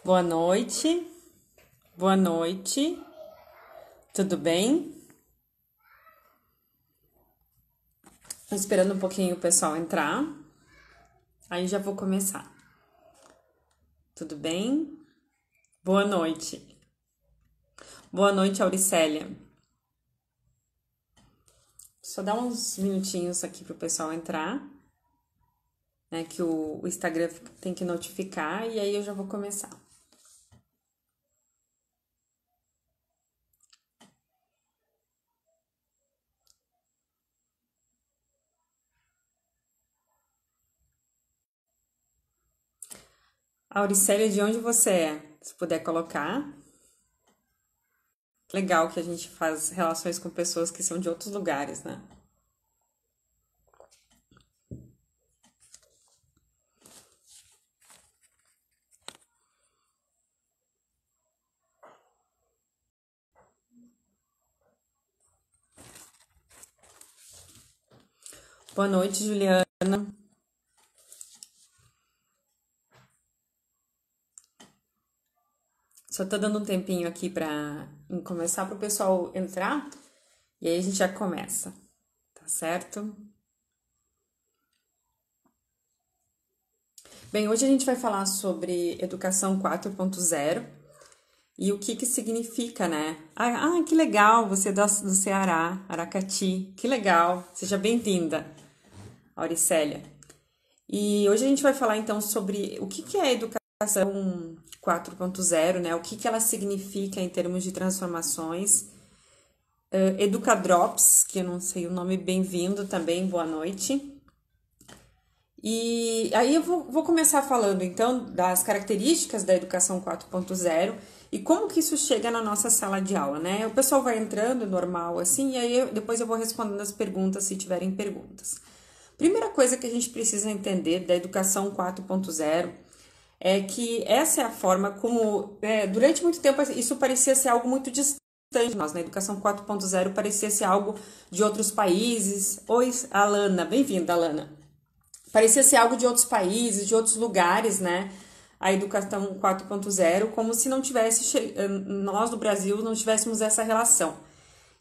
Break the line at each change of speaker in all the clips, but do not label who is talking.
Boa noite, boa noite, tudo bem? Tô esperando um pouquinho o pessoal entrar, aí já vou começar. Tudo bem? Boa noite. Boa noite, Auricélia. Só dá uns minutinhos aqui pro pessoal entrar, né? Que o Instagram tem que notificar e aí eu já vou começar. Auricélia, de onde você é? Se puder colocar. Legal que a gente faz relações com pessoas que são de outros lugares, né? Boa noite, Juliana. Só tô dando um tempinho aqui para começar para o pessoal entrar e aí a gente já começa, tá certo? Bem, hoje a gente vai falar sobre educação 4.0 e o que significa, né? Que legal, você é do Ceará, Aracati, que legal, seja bem-vinda, Auricélia. E hoje a gente vai falar então sobre o que é a educação 4.0, né? O que ela significa em termos de transformações. Educadrops, que eu não sei o nome, bem-vindo também, boa noite. E aí eu vou começar falando então das características da educação 4.0 e como que isso chega na nossa sala de aula, né? O pessoal vai entrando normal assim, e aí depois eu vou respondendo as perguntas se tiverem perguntas. Primeira coisa que a gente precisa entender da educação 4.0 é que essa é a forma como, durante muito tempo, isso parecia ser algo muito distante de nós, né? A educação 4.0 parecia ser algo de outros países. Oi, Alana, bem-vinda, Alana. Parecia ser algo de outros países, de outros lugares, né? A educação 4.0, como se não tivesse, nós do Brasil não tivéssemos essa relação.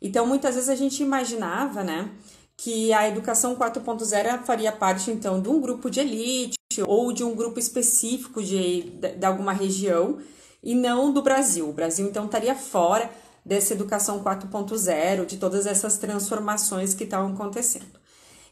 Então, muitas vezes a gente imaginava, né, que a educação 4.0 faria parte, então, de um grupo de elite ou de um grupo específico de alguma região e não do Brasil. O Brasil, então, estaria fora dessa educação 4.0, de todas essas transformações que estavam acontecendo.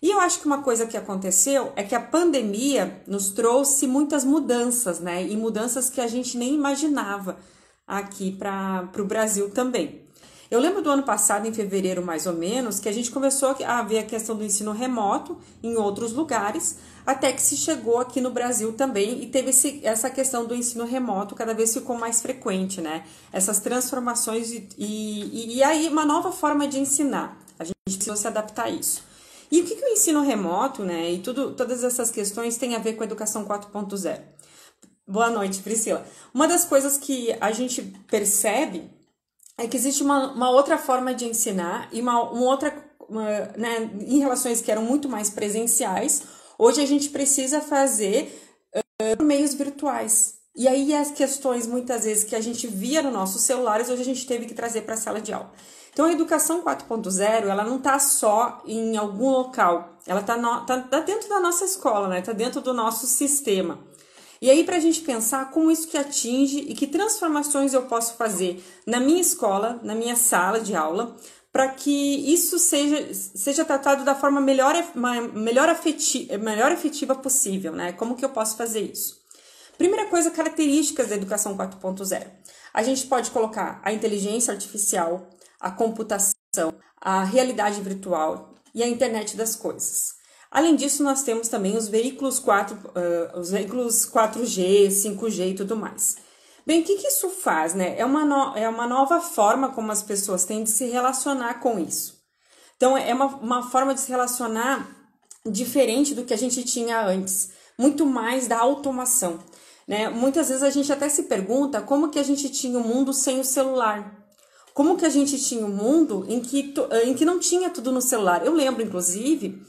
E eu acho que uma coisa que aconteceu é que a pandemia nos trouxe muitas mudanças, né? E mudanças que a gente nem imaginava aqui para o Brasil também. Eu lembro do ano passado, em fevereiro mais ou menos, que a gente começou a ver a questão do ensino remoto em outros lugares, até que se chegou aqui no Brasil também e teve essa questão do ensino remoto cada vez ficou mais frequente, né? Essas transformações e aí uma nova forma de ensinar. A gente precisou se adaptar a isso. E o que o ensino remoto, né, e todas essas questões têm a ver com a educação 4.0? Boa noite, Priscila. Uma das coisas que a gente percebe é que existe uma outra forma de ensinar e uma outra, né, em relações que eram muito mais presenciais, hoje a gente precisa fazer por meios virtuais. E aí as questões, muitas vezes, que a gente via nos nossos celulares, hoje a gente teve que trazer para a sala de aula. Então, a educação 4.0, ela não está só em algum local, ela está dentro da nossa escola, né? Está dentro do nosso sistema. E aí, para a gente pensar como isso que atinge e que transformações eu posso fazer na minha escola, na minha sala de aula, para que isso seja tratado da forma melhor efetiva possível, né? Como que eu posso fazer isso? Primeira coisa, características da educação 4.0. A gente pode colocar a inteligência artificial, a computação, a realidade virtual e a internet das coisas. Além disso, nós temos também os veículos 4G, 5G e tudo mais. Bem, o que isso faz, né? É uma nova forma como as pessoas têm de se relacionar com isso. Então, é uma forma de se relacionar diferente do que a gente tinha antes. Muito mais da automação, né? Muitas vezes a gente até se pergunta como que a gente tinha o mundo sem o celular. Como que a gente tinha um mundo em que não tinha tudo no celular. Eu lembro, inclusive,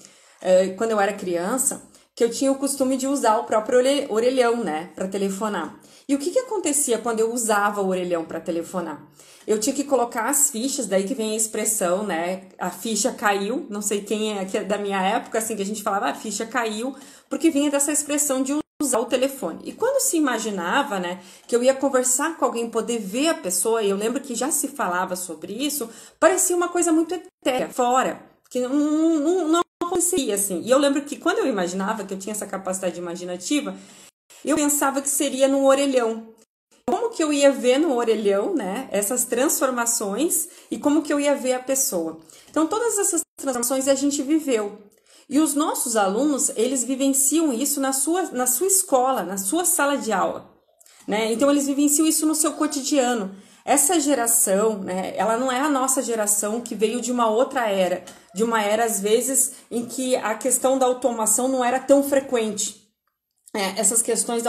quando eu era criança, que eu tinha o costume de usar o próprio orelhão, né, para telefonar. E o que acontecia quando eu usava o orelhão para telefonar? Eu tinha que colocar as fichas, daí que vem a expressão, né, a ficha caiu, não sei quem é, que é da minha época, assim, que a gente falava, a ficha caiu, porque vinha dessa expressão de usar o telefone. E quando se imaginava, né, que eu ia conversar com alguém, poder ver a pessoa, e eu lembro que já se falava sobre isso, parecia uma coisa muito etérea, fora, que não acontecia, assim. E eu lembro que quando eu imaginava que eu tinha essa capacidade imaginativa, eu pensava que seria no orelhão. Como que eu ia ver no orelhão, né, essas transformações e como que eu ia ver a pessoa. Então, todas essas transformações a gente viveu. E os nossos alunos, eles vivenciam isso na sua escola, na sua sala de aula, né? Então, eles vivenciam isso no seu cotidiano. Essa geração, né, ela não é a nossa geração que veio de uma outra era, de uma era, às vezes, em que a questão da automação não era tão frequente. Essas questões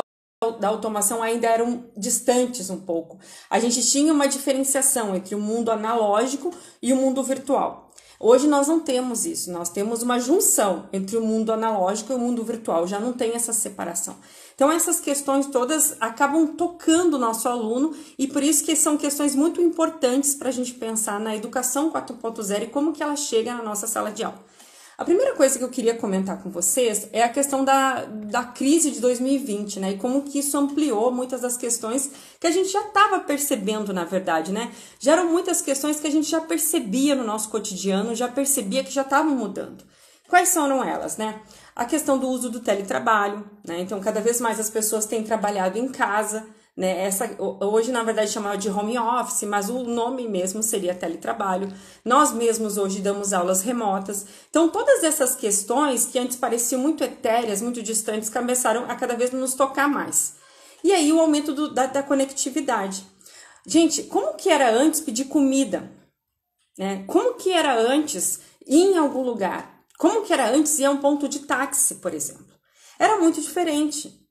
da automação ainda eram distantes um pouco. A gente tinha uma diferenciação entre o mundo analógico e o mundo virtual. Hoje nós não temos isso, nós temos uma junção entre o mundo analógico e o mundo virtual, já não tem essa separação. Então essas questões todas acabam tocando o nosso aluno e por isso que são questões muito importantes para a gente pensar na educação 4.0 e como que ela chega na nossa sala de aula. A primeira coisa que eu queria comentar com vocês é a questão da crise de 2020, né? E como que isso ampliou muitas das questões que a gente já estava percebendo, na verdade, né? Já eram muitas questões que a gente já percebia no nosso cotidiano, já percebia que já estavam mudando. Quais foram elas, né? A questão do uso do teletrabalho, né? Então, cada vez mais as pessoas têm trabalhado em casa, né? Hoje, na verdade, chamava de home office, mas o nome mesmo seria teletrabalho. Nós mesmos hoje damos aulas remotas. Então, todas essas questões que antes pareciam muito etéreas, muito distantes, começaram a cada vez nos tocar mais. E aí, o aumento da conectividade. Gente, como que era antes pedir comida? Né? Como que era antes ir em algum lugar? Como que era antes ir a um ponto de táxi, por exemplo? Era muito diferente.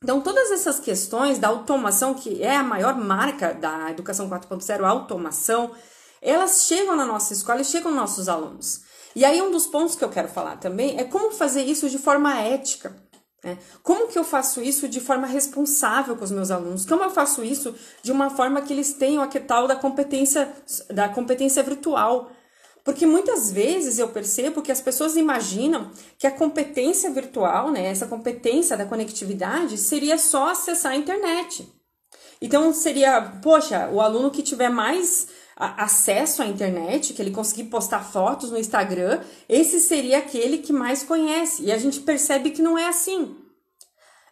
Então, todas essas questões da automação, que é a maior marca da Educação 4.0, a automação, elas chegam na nossa escola e chegam nos nossos alunos. E aí, um dos pontos que eu quero falar também é como fazer isso de forma ética. Né? Como que eu faço isso de forma responsável com os meus alunos? Como eu faço isso de uma forma que eles tenham a que tal da competência virtual? Porque muitas vezes eu percebo que as pessoas imaginam que a competência virtual, né, essa competência da conectividade, seria só acessar a internet. Então seria, poxa, o aluno que tiver mais acesso à internet, que ele conseguir postar fotos no Instagram, esse seria aquele que mais conhece. E a gente percebe que não é assim.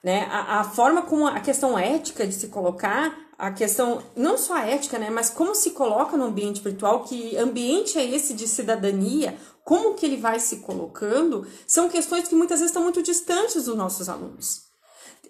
Né? A forma como a questão ética de se colocar, a questão, não só a ética, né, mas como se coloca no ambiente virtual, que ambiente é esse de cidadania, como que ele vai se colocando, são questões que muitas vezes estão muito distantes dos nossos alunos.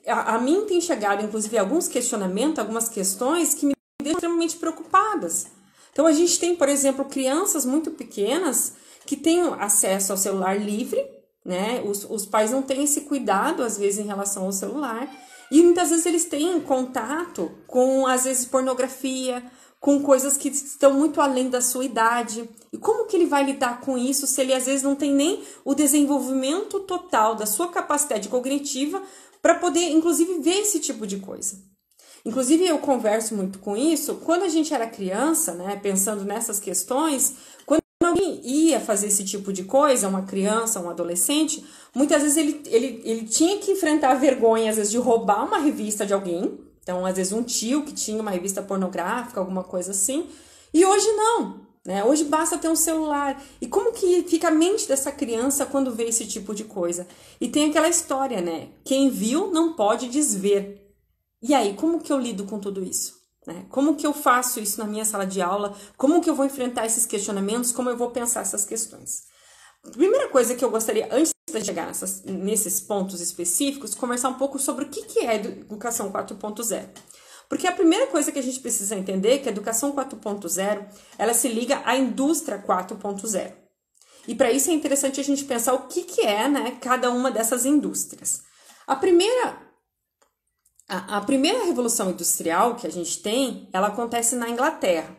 A mim tem chegado, inclusive, alguns questionamentos, algumas questões que me deixam extremamente preocupadas. Então, a gente tem, por exemplo, crianças muito pequenas que têm acesso ao celular livre, né? Os pais não têm esse cuidado, às vezes, em relação ao celular. E muitas vezes eles têm contato com, às vezes, pornografia, com coisas que estão muito além da sua idade. E como que ele vai lidar com isso se ele, às vezes, não tem nem o desenvolvimento total da sua capacidade cognitiva para poder, inclusive, ver esse tipo de coisa? Inclusive, eu converso muito com isso. Quando a gente era criança, né, pensando nessas questões, quando alguém ia fazer esse tipo de coisa, uma criança, um adolescente, muitas vezes ele tinha que enfrentar a vergonha, às vezes, de roubar uma revista de alguém. Então, às vezes, um tio que tinha uma revista pornográfica, alguma coisa assim. E hoje não, né? Hoje basta ter um celular. E como que fica a mente dessa criança quando vê esse tipo de coisa? E tem aquela história, né? Quem viu não pode desver. E aí, como que eu lido com tudo isso? Né? Como que eu faço isso na minha sala de aula? Como que eu vou enfrentar esses questionamentos? Como eu vou pensar essas questões? A primeira coisa que eu gostaria, antes de chegar nesses pontos específicos, conversar um pouco sobre o que é a Educação 4.0. Porque a primeira coisa que a gente precisa entender é que a Educação 4.0, ela se liga à Indústria 4.0. E para isso é interessante a gente pensar o que é, né, cada uma dessas indústrias. A primeira revolução industrial que a gente tem, ela acontece na Inglaterra.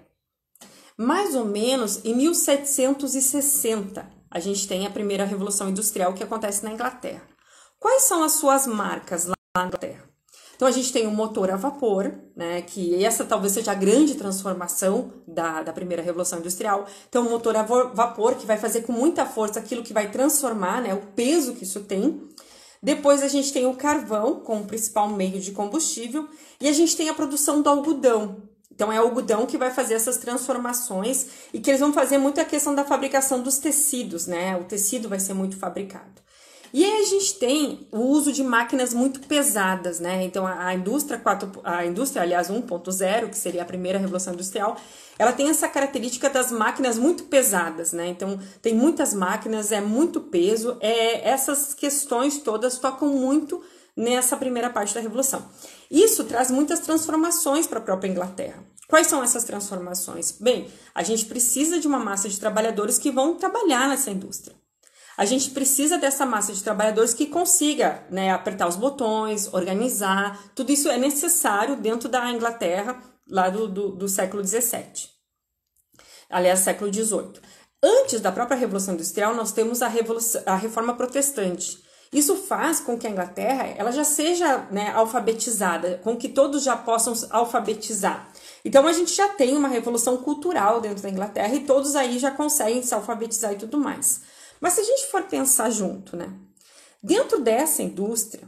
Mais ou menos em 1760, a gente tem a primeira revolução industrial que acontece na Inglaterra. Quais são as suas marcas lá na Inglaterra? Então, a gente tem o motor a vapor, né, que essa talvez seja a grande transformação da primeira Revolução Industrial. Então, o motor a vapor, que vai fazer com muita força aquilo que vai transformar, né, o peso que isso tem. Depois, a gente tem o carvão como principal meio de combustível. E a gente tem a produção do algodão. Então, é o algodão que vai fazer essas transformações e que eles vão fazer muito a questão da fabricação dos tecidos, né? O tecido vai ser muito fabricado. E aí a gente tem o uso de máquinas muito pesadas, né? Então, a indústria, aliás, 1.0, que seria a primeira revolução industrial, ela tem essa característica das máquinas muito pesadas, né? Então, tem muitas máquinas, é muito peso, essas questões todas tocam muito nessa primeira parte da revolução. Isso traz muitas transformações para a própria Inglaterra. Quais são essas transformações? Bem, a gente precisa de uma massa de trabalhadores que vão trabalhar nessa indústria. A gente precisa dessa massa de trabalhadores que consiga, né, apertar os botões, organizar. Tudo isso é necessário dentro da Inglaterra, lá do século XVII. Aliás, século XVIII. Antes da própria Revolução Industrial, nós temos a Reforma Protestante. Isso faz com que a Inglaterra ela já seja, né, alfabetizada, com que todos já possam alfabetizar. Então, a gente já tem uma revolução cultural dentro da Inglaterra e todos aí já conseguem se alfabetizar e tudo mais. Mas se a gente for pensar junto, né? Dentro dessa indústria,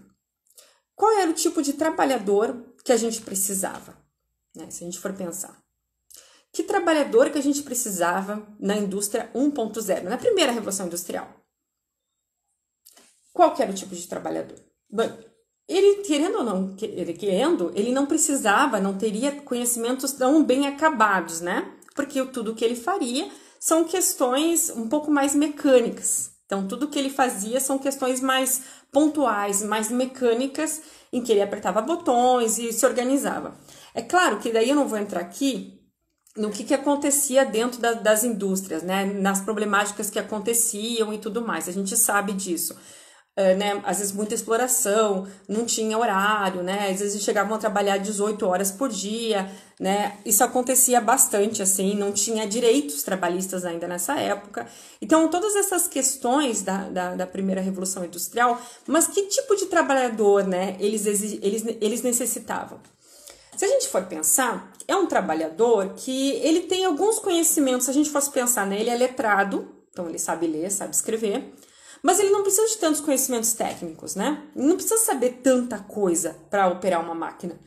qual era o tipo de trabalhador que a gente precisava? Né? Se a gente for pensar. Que trabalhador que a gente precisava na indústria 1.0, na primeira revolução industrial? Qual que era o tipo de trabalhador? Bem, ele querendo ou não, ele não precisava, não teria conhecimentos tão bem acabados, né? Porque tudo que ele faria são questões um pouco mais mecânicas. Então, tudo que ele fazia são questões mais pontuais, mais mecânicas, em que ele apertava botões e se organizava. É claro que daí eu não vou entrar aqui no que acontecia dentro das indústrias, né? Nas problemáticas que aconteciam e tudo mais. A gente sabe disso. Né, às vezes muita exploração, não tinha horário, né, às vezes chegavam a trabalhar 18 horas por dia, né, isso acontecia bastante, assim, não tinha direitos trabalhistas ainda nessa época. Então, todas essas questões da primeira Revolução Industrial, mas que tipo de trabalhador, né, eles necessitavam? Se a gente for pensar, é um trabalhador que ele tem alguns conhecimentos, se a gente fosse pensar, né, ele é letrado, então ele sabe ler, sabe escrever, mas ele não precisa de tantos conhecimentos técnicos, né? Ele não precisa saber tanta coisa para operar uma máquina.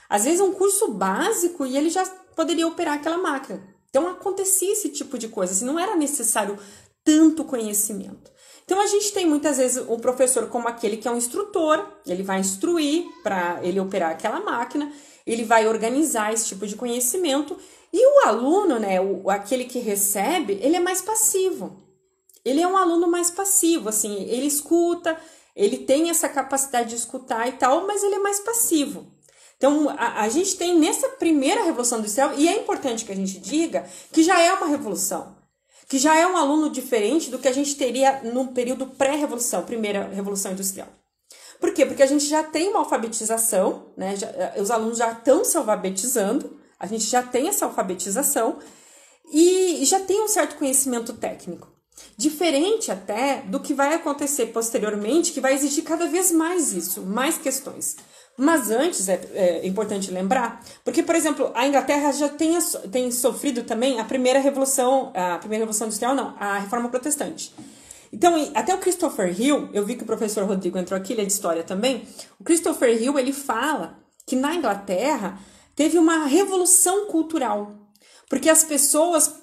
Às vezes, um curso básico e ele já poderia operar aquela máquina. Então, acontecia esse tipo de coisa, assim, não era necessário tanto conhecimento. Então, a gente tem muitas vezes o professor como aquele que é um instrutor, ele vai instruir para ele operar aquela máquina, ele vai organizar esse tipo de conhecimento, e o aluno, né, aquele que recebe, ele é mais passivo. Ele é um aluno mais passivo, assim, ele escuta, ele tem essa capacidade de escutar e tal, mas ele é mais passivo. Então, a gente tem nessa primeira Revolução Industrial, e é importante que a gente diga que já é uma revolução, que já é um aluno diferente do que a gente teria no período pré-revolução, primeira Revolução Industrial. Por quê? Porque a gente já tem uma alfabetização, né? Os alunos já estão se alfabetizando, a gente já tem essa alfabetização e já tem um certo conhecimento técnico. Diferente até do que vai acontecer posteriormente, que vai exigir cada vez mais isso, mais questões. Mas antes, é importante lembrar, porque, por exemplo, a Inglaterra já tem sofrido também a primeira revolução industrial, não, a Reforma Protestante. Então, até o Christopher Hill, eu vi que o professor Rodrigo entrou aqui, ele é de história também, o Christopher Hill, ele fala que na Inglaterra teve uma revolução cultural, porque as pessoas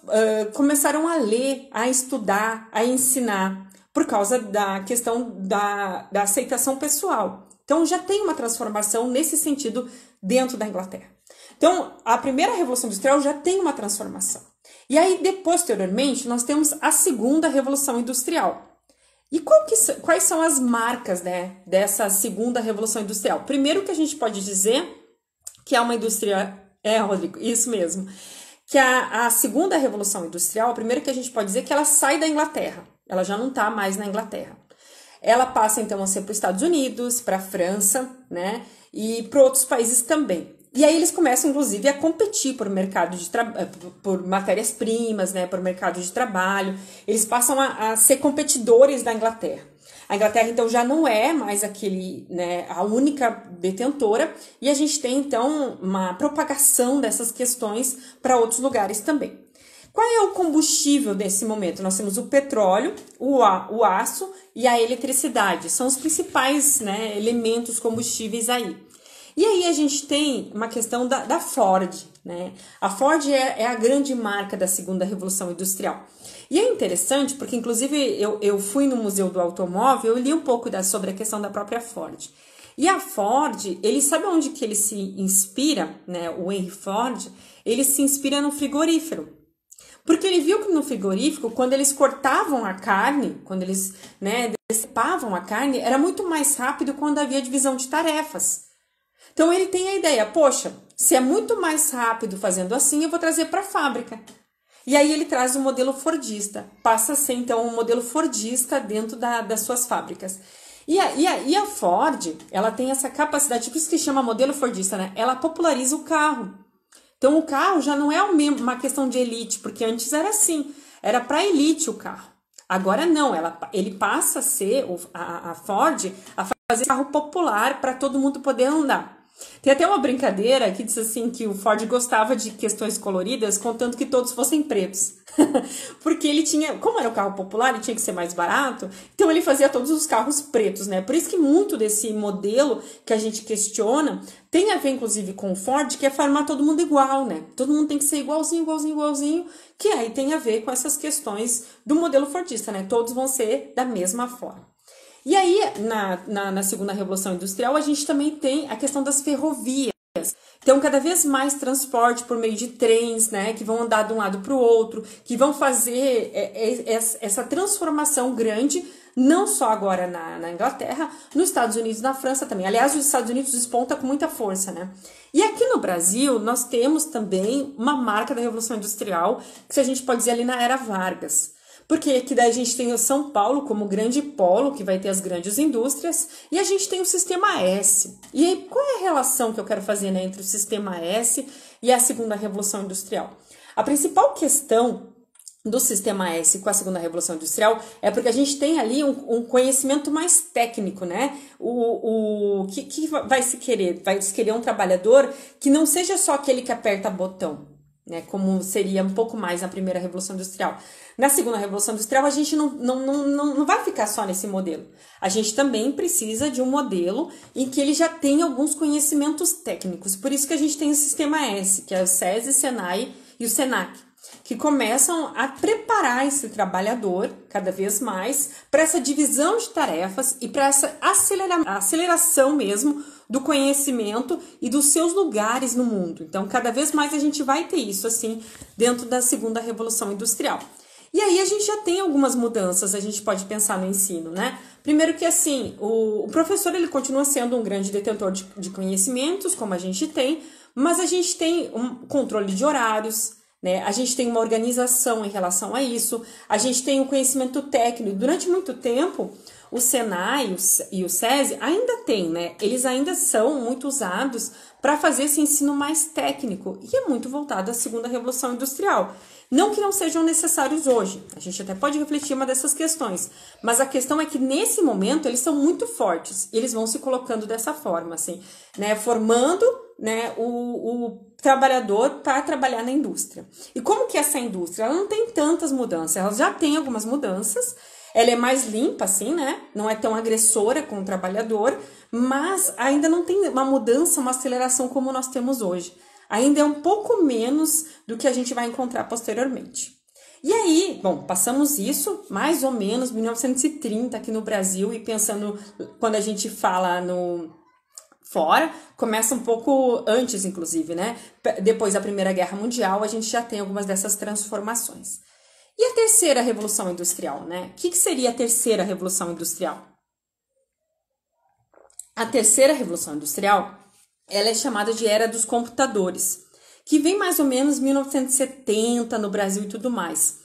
começaram a ler, a estudar, a ensinar, por causa da questão da aceitação pessoal. Então, já tem uma transformação nesse sentido dentro da Inglaterra. Então, a primeira Revolução Industrial já tem uma transformação. E aí, posteriormente, nós temos a segunda Revolução Industrial. E quais são as marcas, né, dessa segunda Revolução Industrial? Primeiro que a gente pode dizer que é uma indústria... Rodrigo, isso mesmo. Que a segunda Revolução Industrial, a primeira que a gente pode dizer que ela sai da Inglaterra. Ela já não está mais na Inglaterra. Ela passa, então, a ser para os Estados Unidos, para a França, né? E para outros países também. E aí eles começam, inclusive, a competir por mercado por matérias-primas, né? Por mercado de trabalho. Eles passam a ser competidores da Inglaterra. A Inglaterra, então, já não é mais a única detentora, e a gente tem, então, uma propagação dessas questões para outros lugares também. Qual é o combustível nesse momento? Nós temos o petróleo, o aço e a eletricidade. São os principais, elementos combustíveis aí. E aí a gente tem uma questão da Ford, né? A Ford é a grande marca da segunda revolução industrial. E é interessante porque, inclusive, eu fui no Museu do Automóvel, eu li um pouco sobre a questão da própria Ford. E a Ford, ele sabe onde que ele se inspira, né? O Henry Ford, ele se inspira no frigorífero. Porque ele viu que no frigorífico, quando eles cortavam a carne, quando eles decepavam a carne, era muito mais rápido quando havia divisão de tarefas. Então ele tem a ideia, poxa, se é muito mais rápido fazendo assim, eu vou trazer para a fábrica. E aí ele traz o modelo fordista, passa a ser então um modelo fordista dentro das suas fábricas. E a Ford, ela tem essa capacidade, por isso que chama modelo fordista, né? Ela populariza o carro. Então o carro já não é uma questão de elite, porque antes era assim, era para elite o carro. Agora não, ele passa a ser, a Ford, a fazer carro popular para todo mundo poder andar. Tem até uma brincadeira que diz assim que o Ford gostava de questões coloridas, contanto que todos fossem pretos. Porque ele tinha, como era um carro popular, ele tinha que ser mais barato, então ele fazia todos os carros pretos, né? Por isso que muito desse modelo que a gente questiona tem a ver, inclusive, com o Ford, que é formar todo mundo igual, né? Todo mundo tem que ser igualzinho, que aí tem a ver com essas questões do modelo fordista, né? Todos vão ser da mesma forma. E aí, na segunda revolução industrial, a gente também tem a questão das ferrovias. Então, cada vez mais transporte por meio de trens, né, que vão andar de um lado para o outro, que vão fazer essa transformação grande, não só agora na Inglaterra, nos Estados Unidos e na França também. Aliás, os Estados Unidos desponta com muita força, né? E aqui no Brasil, nós temos também uma marca da Revolução Industrial, que a gente pode dizer ali na Era Vargas. Porque aqui daí a gente tem o São Paulo como grande polo, que vai ter as grandes indústrias, e a gente tem o Sistema S. E aí, qual é a relação que eu quero fazer, né, entre o Sistema S e a segunda Revolução Industrial? A principal questão do Sistema S com a segunda Revolução Industrial é porque a gente tem ali um conhecimento mais técnico, né? O que vai se querer? Vai se querer um trabalhador que não seja só aquele que aperta botão, né, como seria um pouco mais na primeira Revolução Industrial. Na segunda Revolução Industrial, a gente não vai ficar só nesse modelo. A gente também precisa de um modelo em que ele já tem alguns conhecimentos técnicos. Por isso que a gente tem o Sistema S, que é o SESI, SENAI e o SENAC, que começam a preparar esse trabalhador cada vez mais para essa divisão de tarefas e para essa aceleração mesmo do conhecimento e dos seus lugares no mundo. Então, cada vez mais a gente vai ter isso assim dentro da segunda Revolução Industrial. E aí a gente já tem algumas mudanças, a gente pode pensar no ensino, né? Primeiro que assim, o professor ele continua sendo um grande detentor de conhecimentos, como a gente tem, mas a gente tem um controle de horários, né? A gente tem uma organização em relação a isso, a gente tem um conhecimento técnico. Durante muito tempo, o Senai e o SESI ainda tem, né? Eles ainda são muito usados para fazer esse ensino mais técnico e é muito voltado à segunda Revolução Industrial. Não que não sejam necessários hoje, a gente até pode refletir uma dessas questões, mas a questão é que nesse momento eles são muito fortes e eles vão se colocando dessa forma, assim, né? Formando, né, o trabalhador para trabalhar na indústria. E como que é essa indústria? Ela não tem tantas mudanças, ela já tem algumas mudanças. Ela é mais limpa, assim, né? Não é tão agressora com o trabalhador, mas ainda não tem uma mudança, uma aceleração como nós temos hoje. Ainda é um pouco menos do que a gente vai encontrar posteriormente. E aí, bom, passamos isso, mais ou menos, 1930 aqui no Brasil, e pensando, quando a gente fala no fora, começa um pouco antes, inclusive, né? Depois da Primeira Guerra Mundial, a gente já tem algumas dessas transformações. E a terceira Revolução Industrial, né? O que seria a terceira Revolução Industrial? A terceira Revolução Industrial, ela é chamada de Era dos Computadores, que vem mais ou menos 1970 no Brasil e tudo mais.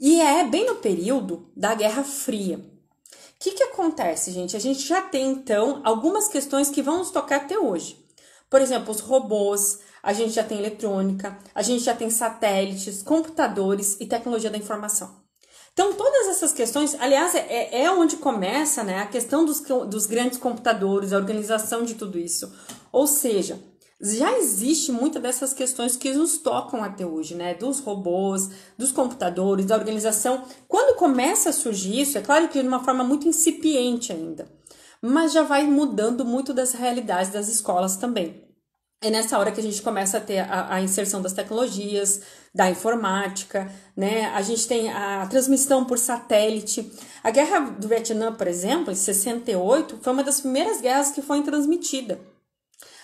E é bem no período da Guerra Fria. O que acontece, gente? A gente já tem, então, algumas questões que vão nos tocar até hoje. Por exemplo, os robôs, a gente já tem eletrônica, a gente já tem satélites, computadores e tecnologia da informação. Então, todas essas questões, aliás, é onde começa, né, a questão dos grandes computadores, a organização de tudo isso. Ou seja, já existe muitas dessas questões que nos tocam até hoje, né, dos robôs, dos computadores, da organização. Quando começa a surgir isso, é claro que de uma forma muito incipiente ainda, mas já vai mudando muito das realidades das escolas também. É nessa hora que a gente começa a ter a inserção das tecnologias, da informática, né? A gente tem a transmissão por satélite. A Guerra do Vietnã, por exemplo, em 68, foi uma das primeiras guerras que foi transmitida.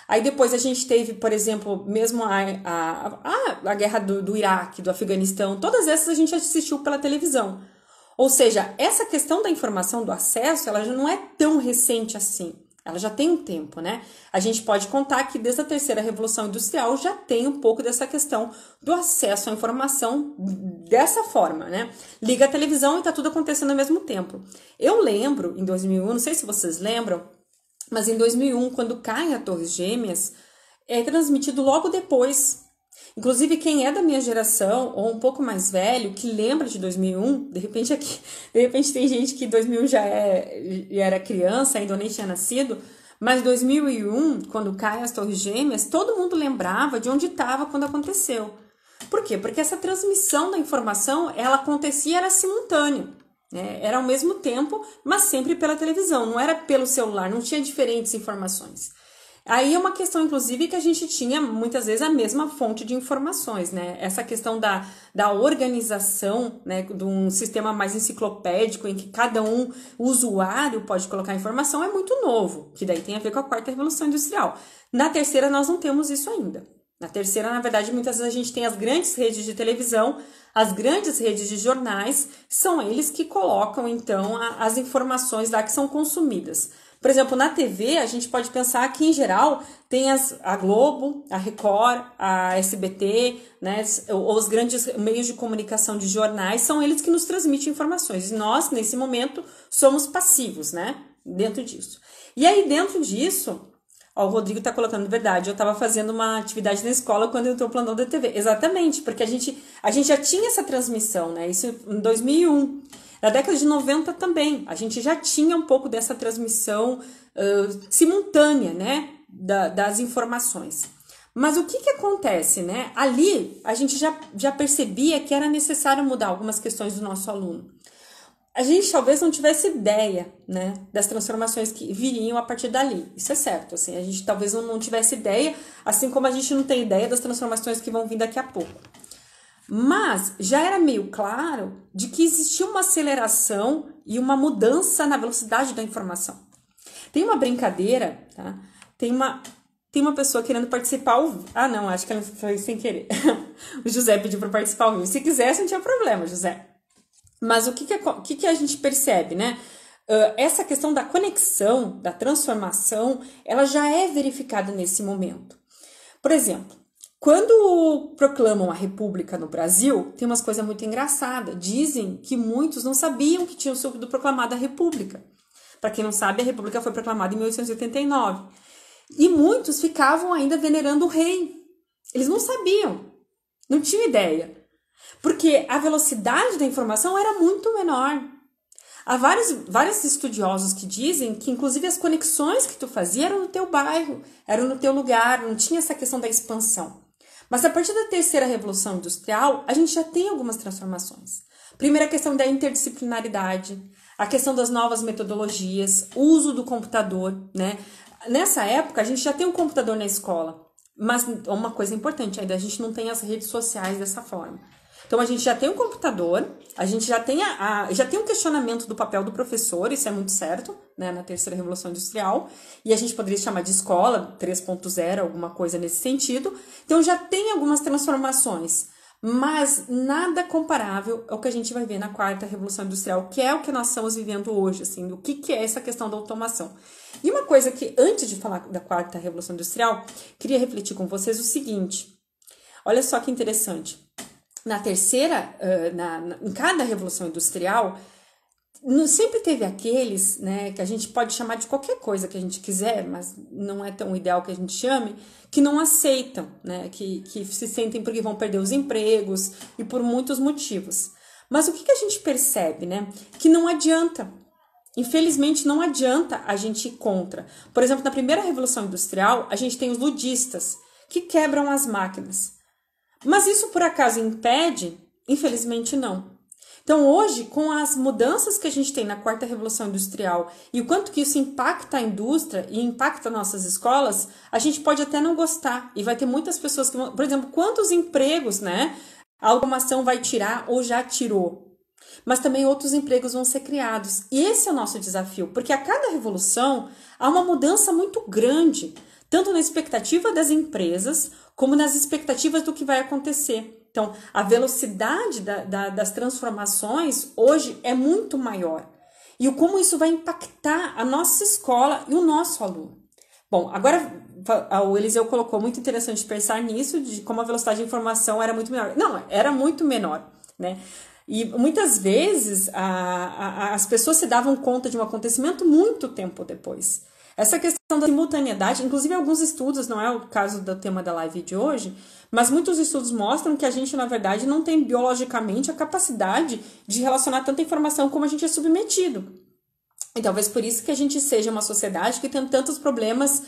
Aí depois a gente teve, por exemplo, mesmo a guerra do Iraque, do Afeganistão, todas essas a gente assistiu pela televisão. Ou seja, essa questão da informação, do acesso, ela já não é tão recente assim. Ela já tem um tempo, né? A gente pode contar que desde a terceira revolução industrial já tem um pouco dessa questão do acesso à informação dessa forma, né? Liga a televisão e tá tudo acontecendo ao mesmo tempo. Eu lembro, em 2001, não sei se vocês lembram, mas em 2001, quando caem as Torres Gêmeas, é transmitido logo depois. Inclusive, quem é da minha geração, ou um pouco mais velho, que lembra de 2001, de repente tem gente que em 2001 já era criança, ainda nem tinha nascido, mas 2001, quando caem as Torres Gêmeas, todo mundo lembrava de onde estava quando aconteceu. Por quê? Porque essa transmissão da informação, ela acontecia, era simultâneo, né? Era ao mesmo tempo, mas sempre pela televisão, não era pelo celular, não tinha diferentes informações. Aí é uma questão, inclusive, que a gente tinha muitas vezes a mesma fonte de informações, né? Essa questão da organização, né, de um sistema mais enciclopédico, em que cada o usuário pode colocar informação, é muito novo, que daí tem a ver com a quarta revolução industrial. Na terceira, nós não temos isso ainda. Na terceira, na verdade, muitas vezes a gente tem as grandes redes de televisão, as grandes redes de jornais, são eles que colocam, então, as informações lá que são consumidas. Por exemplo, na TV, a gente pode pensar que, em geral, tem a Globo, a Record, a SBT, né, os grandes meios de comunicação de jornais, são eles que nos transmitem informações. E nós, nesse momento, somos passivos, né, dentro disso. E aí, dentro disso, ó, o Rodrigo tá colocando verdade, eu estava fazendo uma atividade na escola quando entrou o plantão da TV. Exatamente, porque a gente já tinha essa transmissão, né, isso em 2001. Na década de 90 também, a gente já tinha um pouco dessa transmissão simultânea, né, das informações. Mas o que acontece, né? Ali a gente já percebia que era necessário mudar algumas questões do nosso aluno. A gente talvez não tivesse ideia, né, das transformações que viriam a partir dali. Isso é certo, assim, a gente talvez não tivesse ideia, assim como a gente não tem ideia das transformações que vão vir daqui a pouco. Mas já era meio claro de que existia uma aceleração e uma mudança na velocidade da informação. Tem uma brincadeira, tá? Tem uma pessoa querendo participar ao vivo. Ah, não, acho que ela foi sem querer. O José pediu para participar ao vivo. Se quisesse, não tinha problema, José. Mas o que a gente percebe, né? Essa questão da conexão, da transformação, ela já é verificada nesse momento. Por exemplo, quando proclamam a República no Brasil, tem umas coisas muito engraçadas. Dizem que muitos não sabiam que tinham sido proclamada a República. Para quem não sabe, a República foi proclamada em 1889. E muitos ficavam ainda venerando o rei. Eles não sabiam, não tinham ideia. Porque a velocidade da informação era muito menor. Há vários estudiosos que dizem que, inclusive, as conexões que tu fazia eram no teu bairro, eram no teu lugar, não tinha essa questão da expansão. Mas a partir da terceira revolução industrial, a gente já tem algumas transformações. Primeiro, a questão da interdisciplinaridade, a questão das novas metodologias, o uso do computador, né? Nessa época, a gente já tem um computador na escola, mas uma coisa importante, ainda a gente não tem as redes sociais dessa forma. Então, a gente já tem um computador, a gente já tem já tem um questionamento do papel do professor, isso é muito certo, né, na terceira revolução industrial, e a gente poderia chamar de escola 3.0, alguma coisa nesse sentido. Então, já tem algumas transformações, mas nada comparável ao que a gente vai ver na quarta revolução industrial, que é o que nós estamos vivendo hoje, assim, o que é essa questão da automação. E uma coisa que, antes de falar da quarta revolução industrial, queria refletir com vocês o seguinte, olha só que interessante. Na terceira, em cada revolução industrial, sempre teve aqueles, né, que a gente pode chamar de qualquer coisa que a gente quiser, mas não é tão ideal que a gente chame, que não aceitam, né, que se sentem porque vão perder os empregos e por muitos motivos. Mas o que a gente percebe, né? Que não adianta. Infelizmente, não adianta a gente ir contra. Por exemplo, na primeira Revolução Industrial, a gente tem os ludistas, que quebram as máquinas. Mas isso, por acaso, impede? Infelizmente, não. Então, hoje, com as mudanças que a gente tem na quarta Revolução Industrial e o quanto que isso impacta a indústria e impacta nossas escolas, a gente pode até não gostar. E vai ter muitas pessoas que vão... Por exemplo, quantos empregos, né, a automação vai tirar ou já tirou? Mas também outros empregos vão ser criados. E esse é o nosso desafio, porque a cada revolução há uma mudança muito grande, tanto na expectativa das empresas, como nas expectativas do que vai acontecer. Então, a velocidade das transformações hoje é muito maior. E como isso vai impactar a nossa escola e o nosso aluno. Bom, agora o Eliseu colocou muito interessante pensar nisso, de como a velocidade de informação era muito menor. Não, era muito menor, né? E muitas vezes as pessoas se davam conta de um acontecimento muito tempo depois. Essa questão da simultaneidade, inclusive alguns estudos, não é o caso do tema da live de hoje, mas muitos estudos mostram que a gente, na verdade, não tem biologicamente a capacidade de relacionar tanta informação como a gente é submetido. E talvez por isso que a gente seja uma sociedade que tem tantos problemas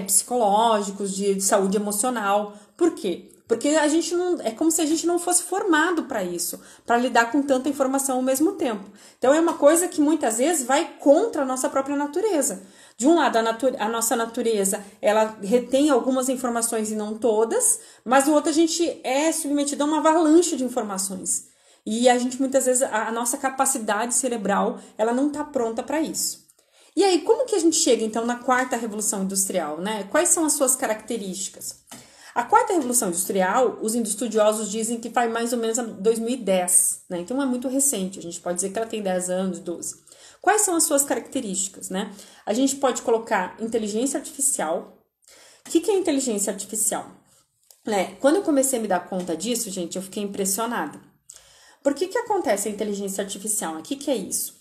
psicológicos, de saúde emocional. Por quê? Porque a gente não, é como se a gente não fosse formado para isso, para lidar com tanta informação ao mesmo tempo. Então é uma coisa que muitas vezes vai contra a nossa própria natureza. De um lado, a nossa natureza, ela retém algumas informações e não todas, mas do outro a gente é submetido a uma avalanche de informações. E a gente muitas vezes, a nossa capacidade cerebral, ela não está pronta para isso. E aí, como que a gente chega então na quarta revolução industrial, né? Quais são as suas características? A quarta revolução industrial, os estudiosos dizem que faz mais ou menos 2010, né? Então é muito recente, a gente pode dizer que ela tem 10 anos, 12. Quais são as suas características, né? A gente pode colocar inteligência artificial. O que é inteligência artificial? Quando eu comecei a me dar conta disso, gente, eu fiquei impressionada. Por que acontece a inteligência artificial? O que é isso?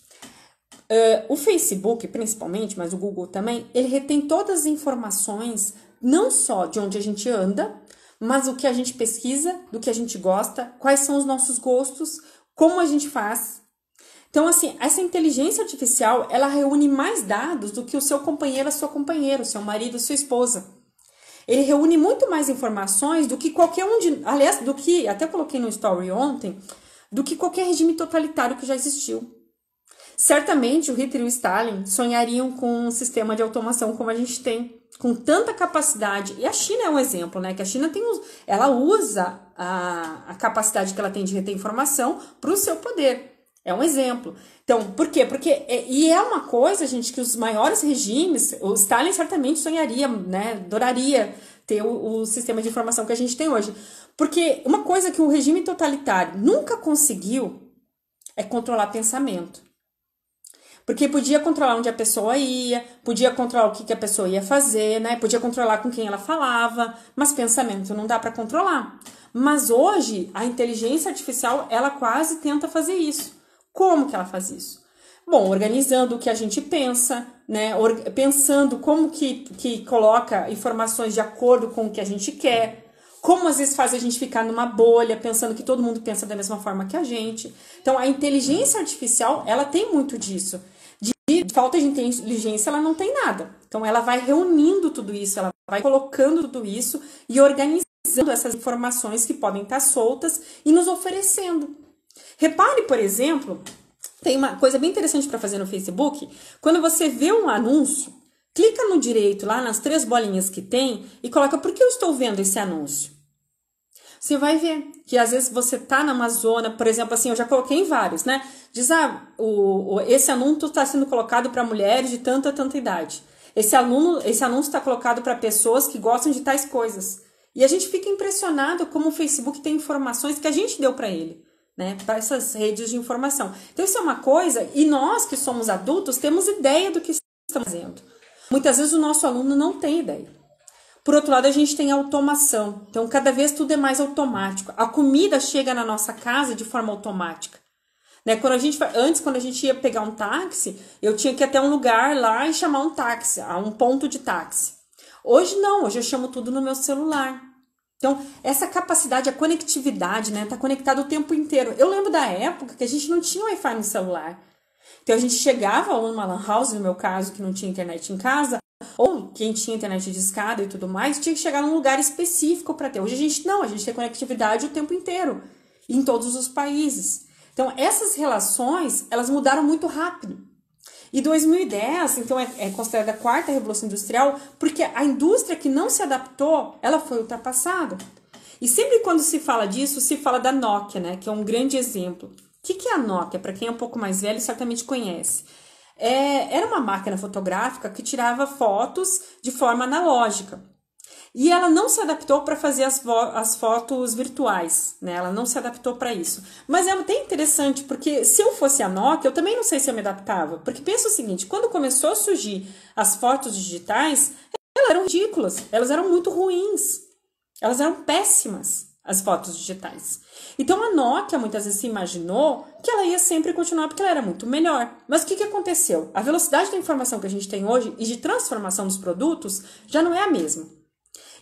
O Facebook, principalmente, mas o Google também, ele retém todas as informações, não só de onde a gente anda, mas o que a gente pesquisa, do que a gente gosta, quais são os nossos gostos, como a gente faz. Então, assim, essa inteligência artificial, ela reúne mais dados do que o seu companheiro, a sua companheira, o seu marido, a sua esposa. Ele reúne muito mais informações do que qualquer um de... Aliás, do que, até coloquei no story ontem, do que qualquer regime totalitário que já existiu. Certamente o Hitler e o Stalin sonhariam com um sistema de automação como a gente tem, com tanta capacidade. E a China é um exemplo, né? Que a China ela usa a capacidade que ela tem de reter informação para o seu poder. É um exemplo. Então, por quê? E é uma coisa, gente, que os maiores regimes, o Stalin certamente sonharia, né? Adoraria ter o sistema de informação que a gente tem hoje. Porque uma coisa que o regime totalitário nunca conseguiu é controlar pensamento. Porque podia controlar onde a pessoa ia, podia controlar o que a pessoa ia fazer, né? Podia controlar com quem ela falava, mas pensamento não dá para controlar. Mas hoje, a inteligência artificial, ela quase tenta fazer isso. Como que ela faz isso? Bom, organizando o que a gente pensa, né? Pensando como que coloca informações de acordo com o que a gente quer. Como às vezes faz a gente ficar numa bolha, pensando que todo mundo pensa da mesma forma que a gente. Então, a inteligência artificial, ela tem muito disso. De falta de inteligência, ela não tem nada. Então, ela vai reunindo tudo isso, ela vai colocando tudo isso e organizando essas informações que podem estar soltas e nos oferecendo. Repare, por exemplo, tem uma coisa bem interessante para fazer no Facebook. Quando você vê um anúncio, clica no direito, lá nas 3 bolinhas que tem, e coloca por que eu estou vendo esse anúncio. Você vai ver que às vezes você tá numa zona, por exemplo, assim, eu já coloquei em vários, né? Diz, esse anúncio está sendo colocado para mulheres de tanta idade. Esse anúncio está colocado para pessoas que gostam de tais coisas. E a gente fica impressionado como o Facebook tem informações que a gente deu para ele, né? Para essas redes de informação. Então isso é uma coisa, e nós que somos adultos temos ideia do que estamos fazendo. Muitas vezes o nosso aluno não tem ideia. Por outro lado, a gente tem automação. Então, cada vez tudo é mais automático. A comida chega na nossa casa de forma automática. Né? Antes, quando a gente ia pegar um táxi, eu tinha que ir até um lugar lá e chamar um táxi, a um ponto de táxi. Hoje não, hoje eu chamo tudo no meu celular. Então, essa capacidade, a conectividade, né? Tá conectado o tempo inteiro. Eu lembro da época que a gente não tinha Wi-Fi no celular. Então, a gente chegava numa lan house, no meu caso, que não tinha internet em casa, ou quem tinha internet de escada e tudo mais, tinha que chegar num lugar específico para ter. Hoje a gente não, a gente tem conectividade o tempo inteiro, em todos os países. Então, essas relações, elas mudaram muito rápido. E 2010, então, é considerada a quarta revolução industrial, porque a indústria que não se adaptou, ela foi ultrapassada. E sempre quando se fala disso, se fala da Nokia, né, que é um grande exemplo. O que é a Nokia? Para quem é um pouco mais velho, certamente conhece. Era uma máquina fotográfica que tirava fotos de forma analógica. E ela não se adaptou para fazer as fotos virtuais, né? Ela não se adaptou para isso. Mas é até interessante, porque se eu fosse a Nokia, eu também não sei se eu me adaptava. Porque pensa o seguinte, quando começou a surgir as fotos digitais, elas eram ridículas, elas eram muito ruins, elas eram péssimas, as fotos digitais. Então a Nokia muitas vezes se imaginou que ela ia sempre continuar porque ela era muito melhor. Mas o que aconteceu? A velocidade da informação que a gente tem hoje e de transformação dos produtos já não é a mesma.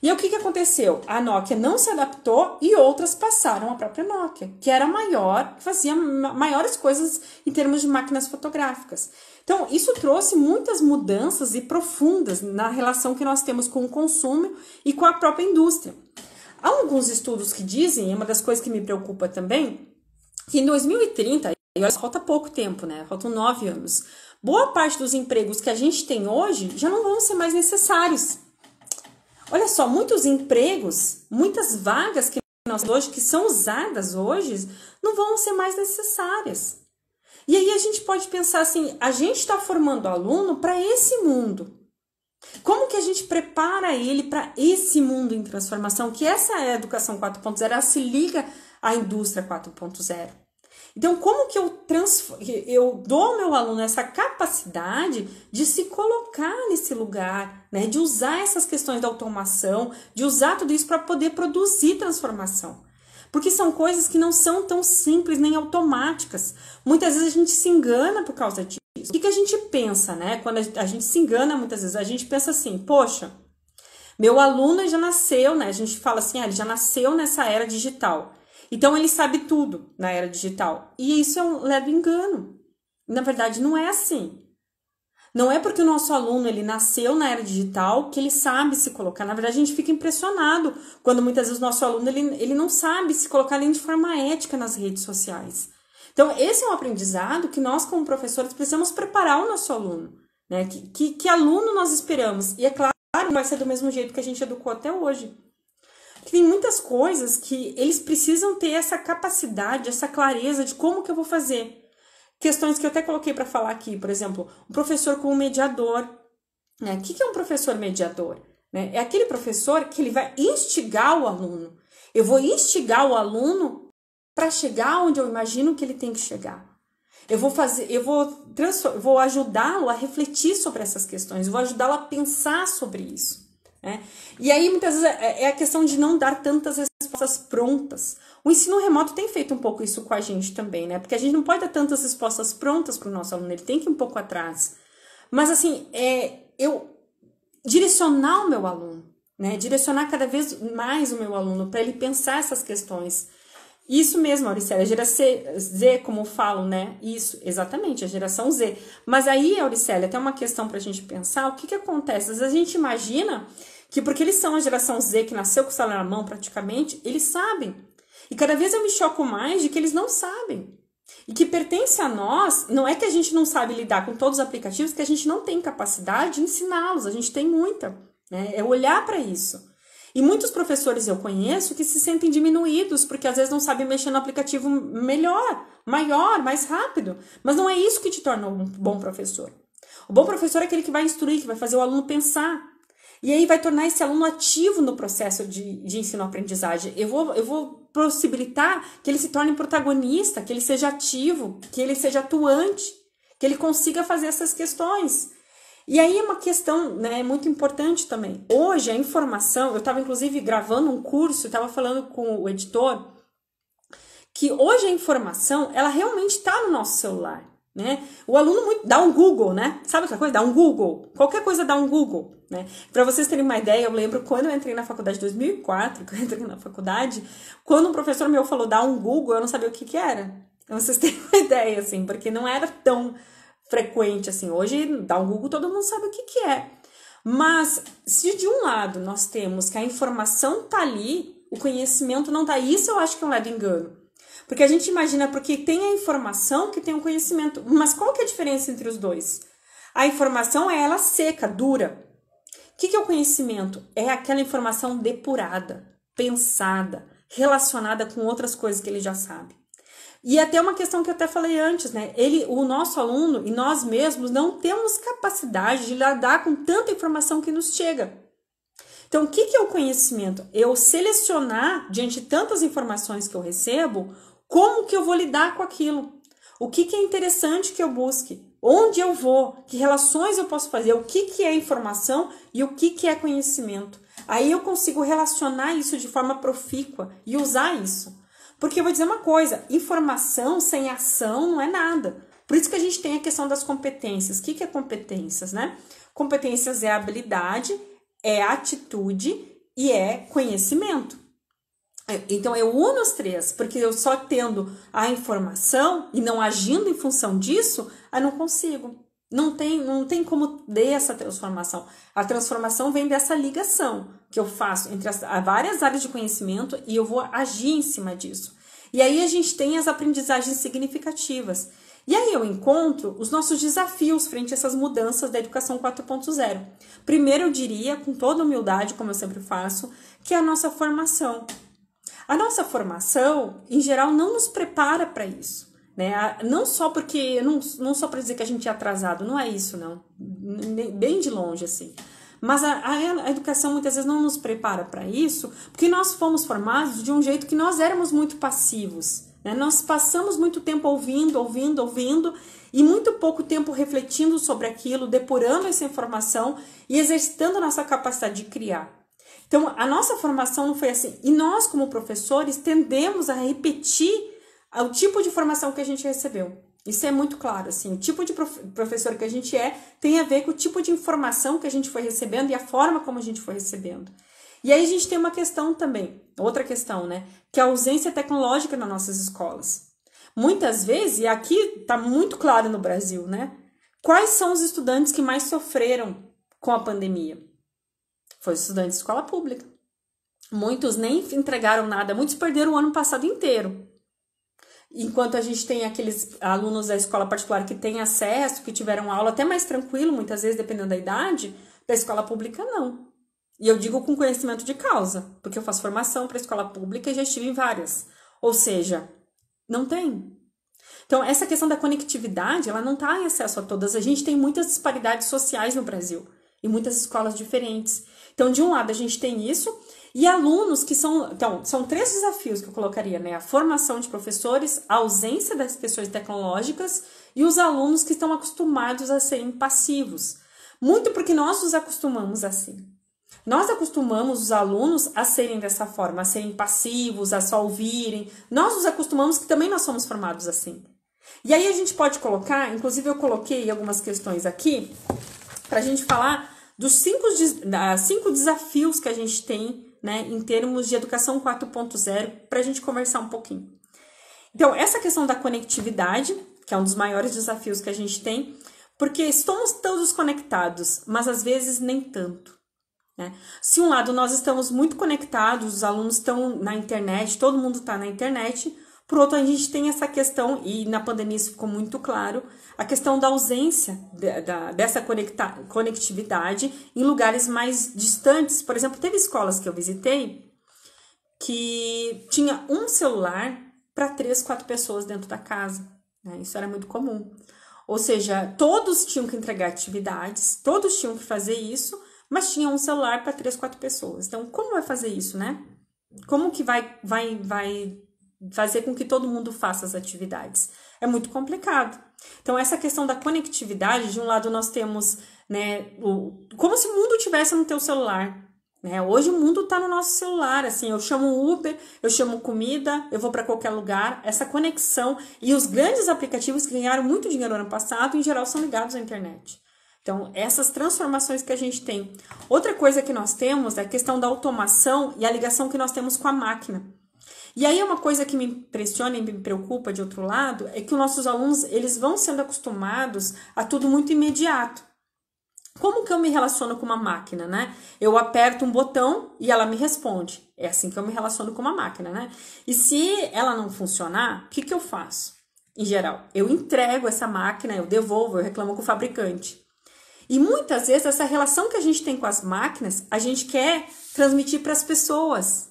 E aí, o que aconteceu? A Nokia não se adaptou e outras passaram a própria Nokia, que era maior, que fazia maiores coisas em termos de máquinas fotográficas. Então, isso trouxe muitas mudanças e profundas na relação que nós temos com o consumo e com a própria indústria. Há alguns estudos que dizem, é uma das coisas que me preocupa também, que em 2030, e olha, falta pouco tempo, né? Faltam 9 anos. Boa parte dos empregos que a gente tem hoje já não vão ser mais necessários. Olha só, muitos empregos, muitas vagas que nós hoje, que são usadas hoje, não vão ser mais necessárias. E aí a gente pode pensar assim, a gente está formando aluno para esse mundo. Como que a gente prepara ele para esse mundo em transformação? Que essa é a educação 4.0, ela se liga à indústria 4.0. Então, como que eu dou ao meu aluno essa capacidade de se colocar nesse lugar, né? De usar essas questões da automação, de usar tudo isso para poder produzir transformação. Porque são coisas que não são tão simples nem automáticas. Muitas vezes a gente se engana por causa disso. O que a gente pensa, né? Quando a gente se engana, muitas vezes a gente pensa assim, poxa, meu aluno já nasceu, né? A gente fala assim, ele já nasceu nessa era digital. Então, ele sabe tudo na era digital. E isso é um leve engano. Na verdade, não é assim. Não é porque o nosso aluno ele nasceu na era digital que ele sabe se colocar. Na verdade, a gente fica impressionado quando muitas vezes o nosso aluno ele não sabe se colocar nem de forma ética nas redes sociais. Então, esse é um aprendizado que nós, como professores, precisamos preparar o nosso aluno. Né? Que aluno nós esperamos? E é claro, não vai ser do mesmo jeito que a gente educou até hoje. Porque tem muitas coisas que eles precisam ter essa capacidade, essa clareza de como que eu vou fazer. Questões que eu até coloquei para falar aqui, por exemplo, um professor como mediador. Né? O que é um professor mediador? Né? É aquele professor que ele vai instigar o aluno. Eu vou instigar o aluno para chegar onde eu imagino que ele tem que chegar. Eu vou ajudá-lo a refletir sobre essas questões, eu vou ajudá-lo a pensar sobre isso. Né? E aí, muitas vezes, é a questão de não dar tantas respostas prontas. O ensino remoto tem feito um pouco isso com a gente também, né? Porque a gente não pode dar tantas respostas prontas para o nosso aluno, ele tem que ir um pouco atrás. Mas, assim, eu direcionar o meu aluno, né? Direcionar cada vez mais o meu aluno para ele pensar essas questões. Isso mesmo, Auricélia, a geração Z, como falam, né? Isso, exatamente, a geração Z. Mas aí, Auricélia, tem uma questão para a gente pensar, o que acontece? Às vezes a gente imagina que porque eles são a geração Z, que nasceu com o celular na mão praticamente, eles sabem. E cada vez eu me choco mais de que eles não sabem. E que pertence a nós, não é que a gente não sabe lidar com todos os aplicativos, que a gente não tem capacidade de ensiná-los, a gente tem muita, né? É olhar para isso. E muitos professores eu conheço que se sentem diminuídos, porque às vezes não sabem mexer no aplicativo melhor, maior, mais rápido. Mas não é isso que te torna um bom professor. O bom professor é aquele que vai instruir, que vai fazer o aluno pensar. E aí vai tornar esse aluno ativo no processo de ensino-aprendizagem. Eu vou possibilitar que ele se torne protagonista, que ele seja ativo, que ele seja atuante, que ele consiga fazer essas questões. E aí é uma questão, né, muito importante também. Hoje a informação, eu estava inclusive gravando um curso, estava falando com o editor, que hoje a informação, ela realmente está no nosso celular. né? O aluno dá um Google, né? Sabe aquela coisa? Dá um Google. Qualquer coisa dá um Google, né? Para vocês terem uma ideia, eu lembro quando eu entrei na faculdade em 2004, que eu entrei na faculdade, quando um professor meu falou dá um Google, eu não sabia o que era. Então vocês terem uma ideia, assim, porque não era tão frequente assim. Hoje, dá um Google, todo mundo sabe o que é. Mas, se de um lado nós temos que a informação tá ali, o conhecimento não tá. Isso eu acho que é um leve engano. Porque a gente imagina, porque tem a informação que tem o conhecimento. Mas qual que é a diferença entre os dois? A informação é ela seca, dura. O que é o conhecimento? É aquela informação depurada, pensada, relacionada com outras coisas que ele já sabe. E até uma questão que eu até falei antes, né? O nosso aluno e nós mesmos não temos capacidade de lidar com tanta informação que nos chega. Então, o que é o conhecimento? Eu selecionar, diante de tantas informações que eu recebo, como que eu vou lidar com aquilo? O que é interessante que eu busque? Onde eu vou? Que relações eu posso fazer? O que é informação e o que é conhecimento? Aí eu consigo relacionar isso de forma profícua e usar isso. Porque eu vou dizer uma coisa, informação sem ação não é nada. Por isso que a gente tem a questão das competências. O que é competências, né? Competências é habilidade, é atitude e é conhecimento. Então eu uno os três, porque eu só tendo a informação e não agindo em função disso, eu não consigo. Não tem como ter essa transformação. A transformação vem dessa ligação que eu faço entre as várias áreas de conhecimento e eu vou agir em cima disso. E aí a gente tem as aprendizagens significativas. E aí eu encontro os nossos desafios frente a essas mudanças da educação 4.0. Primeiro eu diria, com toda humildade, como eu sempre faço, que é a nossa formação. A nossa formação, em geral, não nos prepara para isso. Né? Não só porque, não só para dizer que a gente é atrasado, não é isso, não. Bem de longe, assim. Mas a educação muitas vezes não nos prepara para isso, porque nós fomos formados de um jeito que nós éramos muito passivos. Né? Nós passamos muito tempo ouvindo, e muito pouco tempo refletindo sobre aquilo, depurando essa informação e exercitando a nossa capacidade de criar. Então, a nossa formação não foi assim. E nós, como professores, tendemos a repetir o tipo de formação que a gente recebeu. Isso é muito claro, assim, o tipo de professor que a gente tem a ver com o tipo de informação que a gente foi recebendo e a forma como a gente foi recebendo. E aí a gente tem uma questão também, outra questão, né, que é a ausência tecnológica nas nossas escolas. Muitas vezes, e aqui está muito claro no Brasil, né, quais são os estudantes que mais sofreram com a pandemia? Foi os estudantes de escola pública. Muitos nem entregaram nada, muitos perderam o ano passado inteiro. Enquanto a gente tem aqueles alunos da escola particular que têm acesso, que tiveram aula até mais tranquilo, muitas vezes, dependendo da idade, da escola pública, não. E eu digo com conhecimento de causa, porque eu faço formação para a escola pública e já estive em várias. Ou seja, não tem. Então, essa questão da conectividade, ela não está em acesso a todas. A gente tem muitas disparidades sociais no Brasil e muitas escolas diferentes. Então, de um lado, a gente tem isso. E alunos que são... Então, são 3 desafios que eu colocaria, né? A formação de professores, a ausência das questões tecnológicas e os alunos que estão acostumados a serem passivos. Muito porque nós nos acostumamos assim. Nós acostumamos os alunos a serem dessa forma, a serem passivos, a só ouvirem. Nós nos acostumamos que também nós somos formados assim. E aí a gente pode colocar, inclusive eu coloquei algumas questões aqui, para a gente falar dos 5 desafios que a gente tem, né, em termos de educação 4.0, para a gente conversar um pouquinho. Então, essa questão da conectividade, que é um dos maiores desafios que a gente tem, porque estamos todos conectados, mas às vezes nem tanto. Né? Se um lado nós estamos muito conectados, os alunos estão na internet, todo mundo está na internet, por outro a gente tem essa questão, e na pandemia isso ficou muito claro, a questão da ausência dessa conectividade em lugares mais distantes. Por exemplo, teve escolas que eu visitei que tinha um celular para 3, 4 pessoas dentro da casa. Né? Isso era muito comum. Ou seja, todos tinham que entregar atividades, todos tinham que fazer isso, mas tinha um celular para 3, 4 pessoas. Então, como vai fazer isso, né? Como que vai fazer com que todo mundo faça as atividades? É muito complicado. Então, essa questão da conectividade, de um lado nós temos, né, como se o mundo tivesse no teu celular. né? Hoje o mundo tá no nosso celular, assim, eu chamo Uber, eu chamo comida, eu vou para qualquer lugar, essa conexão, e os grandes aplicativos que ganharam muito dinheiro no ano passado, em geral, são ligados à internet. Então, essas transformações que a gente tem. Outra coisa que nós temos é a questão da automação e a ligação que nós temos com a máquina. E aí, uma coisa que me impressiona e me preocupa de outro lado é que os nossos alunos, eles vão sendo acostumados a tudo muito imediato. Como que eu me relaciono com uma máquina, né? Eu aperto um botão e ela me responde. É assim que eu me relaciono com uma máquina, né? E se ela não funcionar, o que que eu faço? Em geral, eu entrego essa máquina, eu devolvo, eu reclamo com o fabricante. E muitas vezes essa relação que a gente tem com as máquinas, a gente quer transmitir para as pessoas.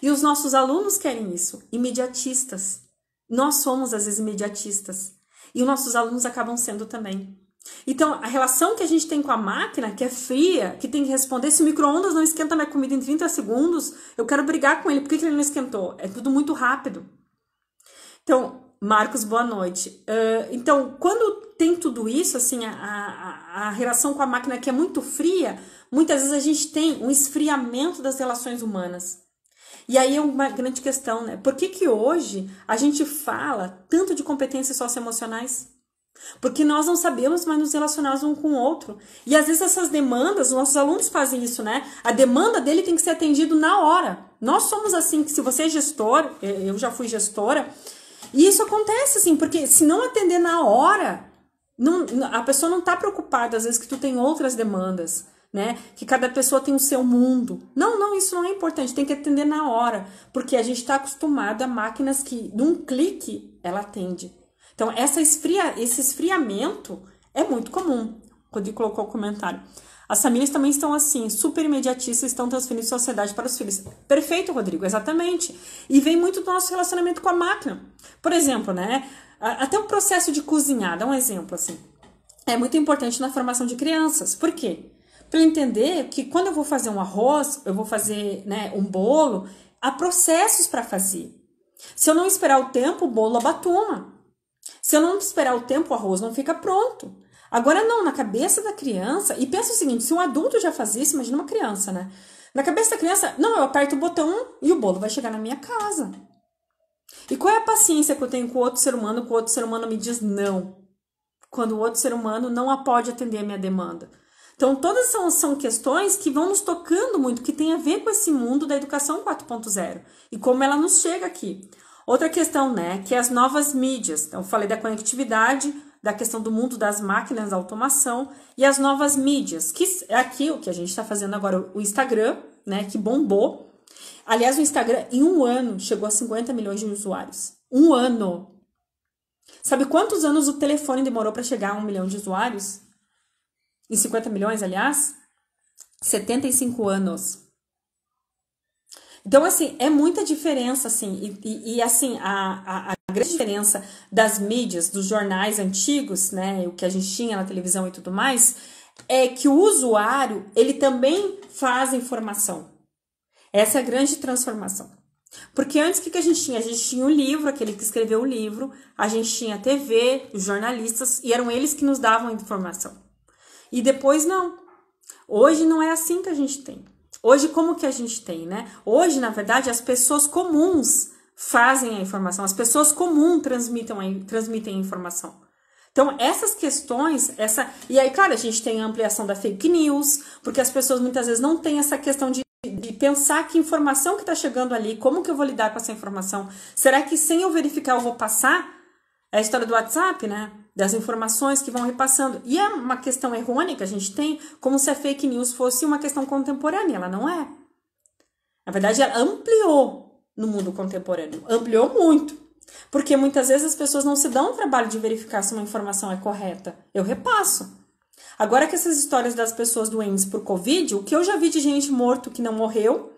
E os nossos alunos querem isso, imediatistas. Nós somos, às vezes, imediatistas. E os nossos alunos acabam sendo também. Então, a relação que a gente tem com a máquina, que é fria, que tem que responder, se o micro-ondas não esquenta minha comida em 30 segundos, eu quero brigar com ele. Por que ele não esquentou? É tudo muito rápido. Então, Marcos, boa noite. Então, quando tem tudo isso, assim, a relação com a máquina que é muito fria, muitas vezes a gente tem um esfriamento das relações humanas. E aí é uma grande questão, né? Por que hoje a gente fala tanto de competências socioemocionais? Porque nós não sabemos mais nos relacionar um com o outro. E às vezes essas demandas, os nossos alunos fazem isso, né? A demanda dele tem que ser atendida na hora. Nós somos assim, que se você é gestor, eu já fui gestora, e isso acontece assim, porque se não atender na hora, a pessoa não está preocupada, às vezes, que tu tem outras demandas, né? Que cada pessoa tem o seu mundo. Não, isso não é importante, tem que atender na hora, porque a gente está acostumado a máquinas que, num clique, ela atende. Então, esse esfriamento é muito comum. O Rodrigo colocou o comentário. As famílias também estão assim, super imediatistas, estão transferindo sociedade para os filhos. Perfeito, Rodrigo, exatamente. E vem muito do nosso relacionamento com a máquina. Por exemplo, né? Até o processo de cozinhar, dá um exemplo assim. É muito importante na formação de crianças. Por quê? Para entender que quando eu vou fazer um arroz, eu vou fazer, né, um bolo, há processos para fazer. Se eu não esperar o tempo, o bolo abatuma. Se eu não esperar o tempo, o arroz não fica pronto. Agora não, na cabeça da criança, e pensa o seguinte, se um adulto já faz isso, imagina uma criança, né? Na cabeça da criança, não, eu aperto o botão e o bolo vai chegar na minha casa. E qual é a paciência que eu tenho com o outro ser humano, que o outro ser humano me diz não? Quando o outro ser humano não pode atender a minha demanda. Então, todas são questões que vão nos tocando muito, que tem a ver com esse mundo da educação 4.0 e como ela nos chega aqui. Outra questão, né, que é as novas mídias. Então, eu falei da conectividade, da questão do mundo das máquinas, da automação e as novas mídias, que é aqui o que a gente está fazendo agora, o Instagram, né, que bombou. Aliás, o Instagram, em um ano, chegou a 50 milhões de usuários. Um ano! Sabe quantos anos o telefone demorou para chegar a 1 milhão de usuários? Em 50 milhões, aliás? 75 anos. Então, assim, é muita diferença, assim, e assim, a grande diferença das mídias, dos jornais antigos, né, o que a gente tinha na televisão e tudo mais, é que o usuário, ele também faz informação. Essa é a grande transformação. Porque antes, o que a gente tinha? A gente tinha o livro, aquele que escreveu o livro, a gente tinha a TV, os jornalistas, e eram eles que nos davam a informação. E depois, não. Hoje não é assim que a gente tem. Hoje, como que a gente tem, né? Hoje, na verdade, as pessoas comuns fazem a informação. As pessoas comuns transmitem a informação. Então, essas questões, E aí, claro, a gente tem a ampliação da fake news, porque as pessoas muitas vezes não têm essa questão de pensar que informação que está chegando ali, como que eu vou lidar com essa informação? Será que sem eu verificar eu vou passar? É a história do WhatsApp, né? Das informações que vão repassando. E é uma questão errônea que a gente tem, como se a fake news fosse uma questão contemporânea. Ela não é. Na verdade, ela ampliou no mundo contemporâneo. Ampliou muito. Porque muitas vezes as pessoas não se dão o trabalho de verificar se uma informação é correta. Eu repasso. Agora que essas histórias das pessoas doentes por Covid, o que eu já vi de gente morto que não morreu,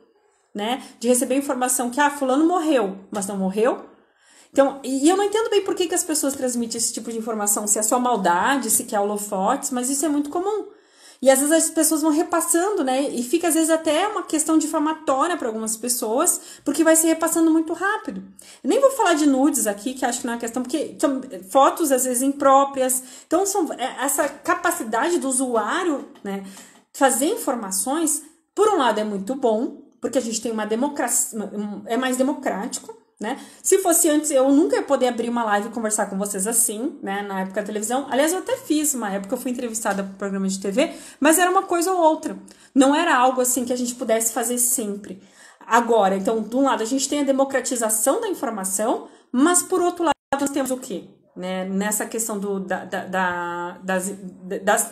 né? De receber informação que, fulano morreu, mas não morreu. Então, e eu não entendo bem por que as pessoas transmitem esse tipo de informação, se é só maldade, se quer holofotes, mas isso é muito comum. E às vezes as pessoas vão repassando, né? E fica às vezes até uma questão difamatória para algumas pessoas, porque vai se repassando muito rápido. Eu nem vou falar de nudes aqui, que acho que não é uma questão, porque são fotos às vezes impróprias. Então, essa capacidade do usuário, né, fazer informações Por um lado é muito bom, porque a gente tem uma democracia, é mais democrático, né? Se fosse antes, eu nunca ia poder abrir uma live e conversar com vocês assim, né? Na época da televisão. Aliás, eu até fiz uma época, eu fui entrevistada para programa de TV, mas era uma coisa ou outra. Não era algo assim que a gente pudesse fazer sempre. Agora, então, de um lado, a gente tem a democratização da informação, mas por outro lado, nós temos o quê? Né? Nessa questão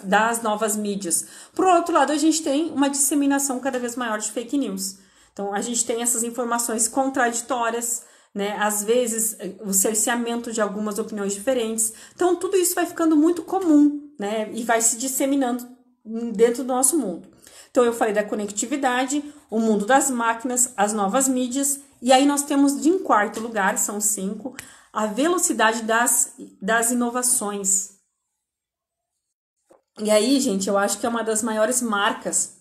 das novas mídias. Por outro lado, a gente tem uma disseminação cada vez maior de fake news. Então, a gente tem essas informações contraditórias, né? Às vezes, o cerceamento de algumas opiniões diferentes. Então, tudo isso vai ficando muito comum, né? E vai se disseminando dentro do nosso mundo. Então, eu falei da conectividade, o mundo das máquinas, as novas mídias, e aí nós temos em quarto lugar, são 5, a velocidade das inovações. E aí, gente, eu acho que é uma das maiores marcas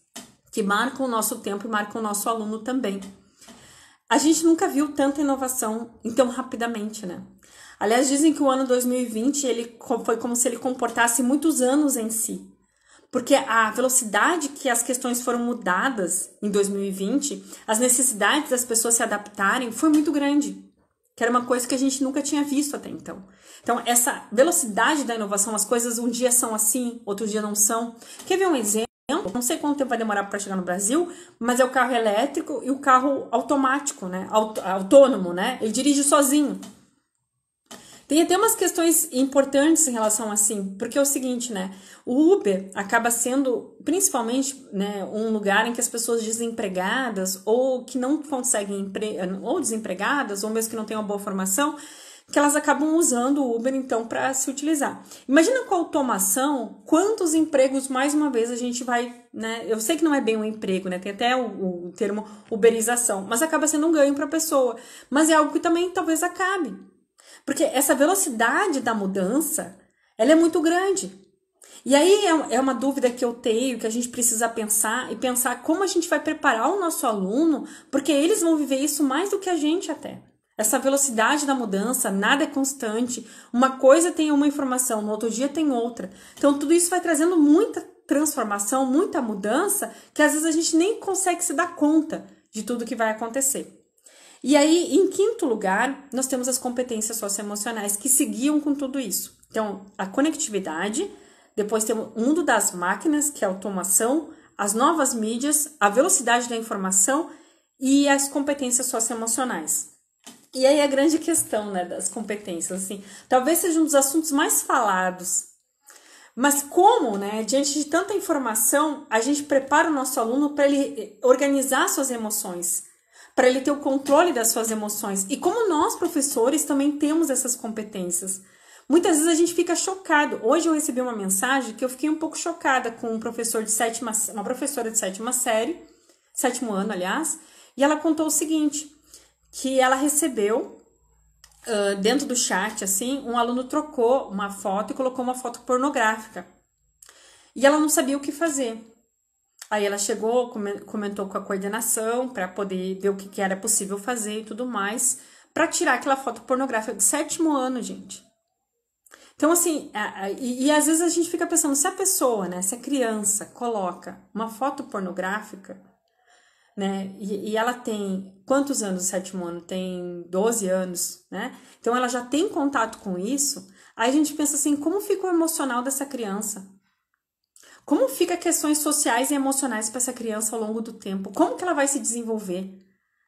que marcam o nosso tempo e marcam o nosso aluno também. A gente nunca viu tanta inovação tão rapidamente, né? Aliás, dizem que o ano 2020 foi como se ele comportasse muitos anos em si. Porque a velocidade que as questões foram mudadas em 2020, as necessidades das pessoas se adaptarem, foi muito grande. Que era uma coisa que a gente nunca tinha visto até então. Então, essa velocidade da inovação, as coisas um dia são assim, outro dia não são. Quer ver um exemplo? Não sei quanto tempo vai demorar para chegar no Brasil, mas é o carro elétrico e o carro automático, né? Autônomo, né? Ele dirige sozinho. Tem até umas questões importantes em relação assim, porque é o seguinte, né? O Uber acaba sendo, principalmente, né, um lugar em que as pessoas desempregadas ou que não conseguem ou desempregadas, ou mesmo que não tenham uma boa formação, que elas acabam usando o Uber, então, para se utilizar. Imagina com a automação, quantos empregos, mais uma vez, a gente vai, né? Eu sei que não é bem um emprego, né? Tem até o termo uberização, mas acaba sendo um ganho para a pessoa. Mas é algo que também talvez acabe. Porque essa velocidade da mudança, ela é muito grande. E aí é uma dúvida que eu tenho, que a gente precisa pensar, e pensar como a gente vai preparar o nosso aluno, porque eles vão viver isso mais do que a gente até. Essa velocidade da mudança, nada é constante. Uma coisa tem uma informação, no outro dia tem outra. Então tudo isso vai trazendo muita transformação, muita mudança, que às vezes a gente nem consegue se dar conta de tudo que vai acontecer. E aí, em quinto lugar, nós temos as competências socioemocionais que seguiam com tudo isso. Então, a conectividade, depois temos o mundo das máquinas, que é a automação, as novas mídias, a velocidade da informação e as competências socioemocionais. E aí a grande questão, né, das competências, assim, talvez seja um dos assuntos mais falados. Mas como, né, diante de tanta informação, a gente prepara o nosso aluno para ele organizar suas emoções, para ele ter o controle das suas emoções. E como nós, professores, também temos essas competências. Muitas vezes a gente fica chocado. Hoje eu recebi uma mensagem que eu fiquei um pouco chocada com uma professora de sétima série, sétimo ano, aliás, e ela contou o seguinte, que ela recebeu, dentro do chat, assim, um aluno trocou uma foto e colocou uma foto pornográfica. E ela não sabia o que fazer. Aí ela chegou, comentou com a coordenação para poder ver o que era possível fazer e tudo mais, para tirar aquela foto pornográfica de sétimo ano, gente. Então, assim, e às vezes a gente fica pensando, se a pessoa, né, se a criança coloca uma foto pornográfica, né, e ela tem quantos anos no sétimo ano? Tem 12 anos, né? Então ela já tem contato com isso, aí a gente pensa assim, como fica o emocional dessa criança? Como fica questões sociais e emocionais para essa criança ao longo do tempo? Como que ela vai se desenvolver?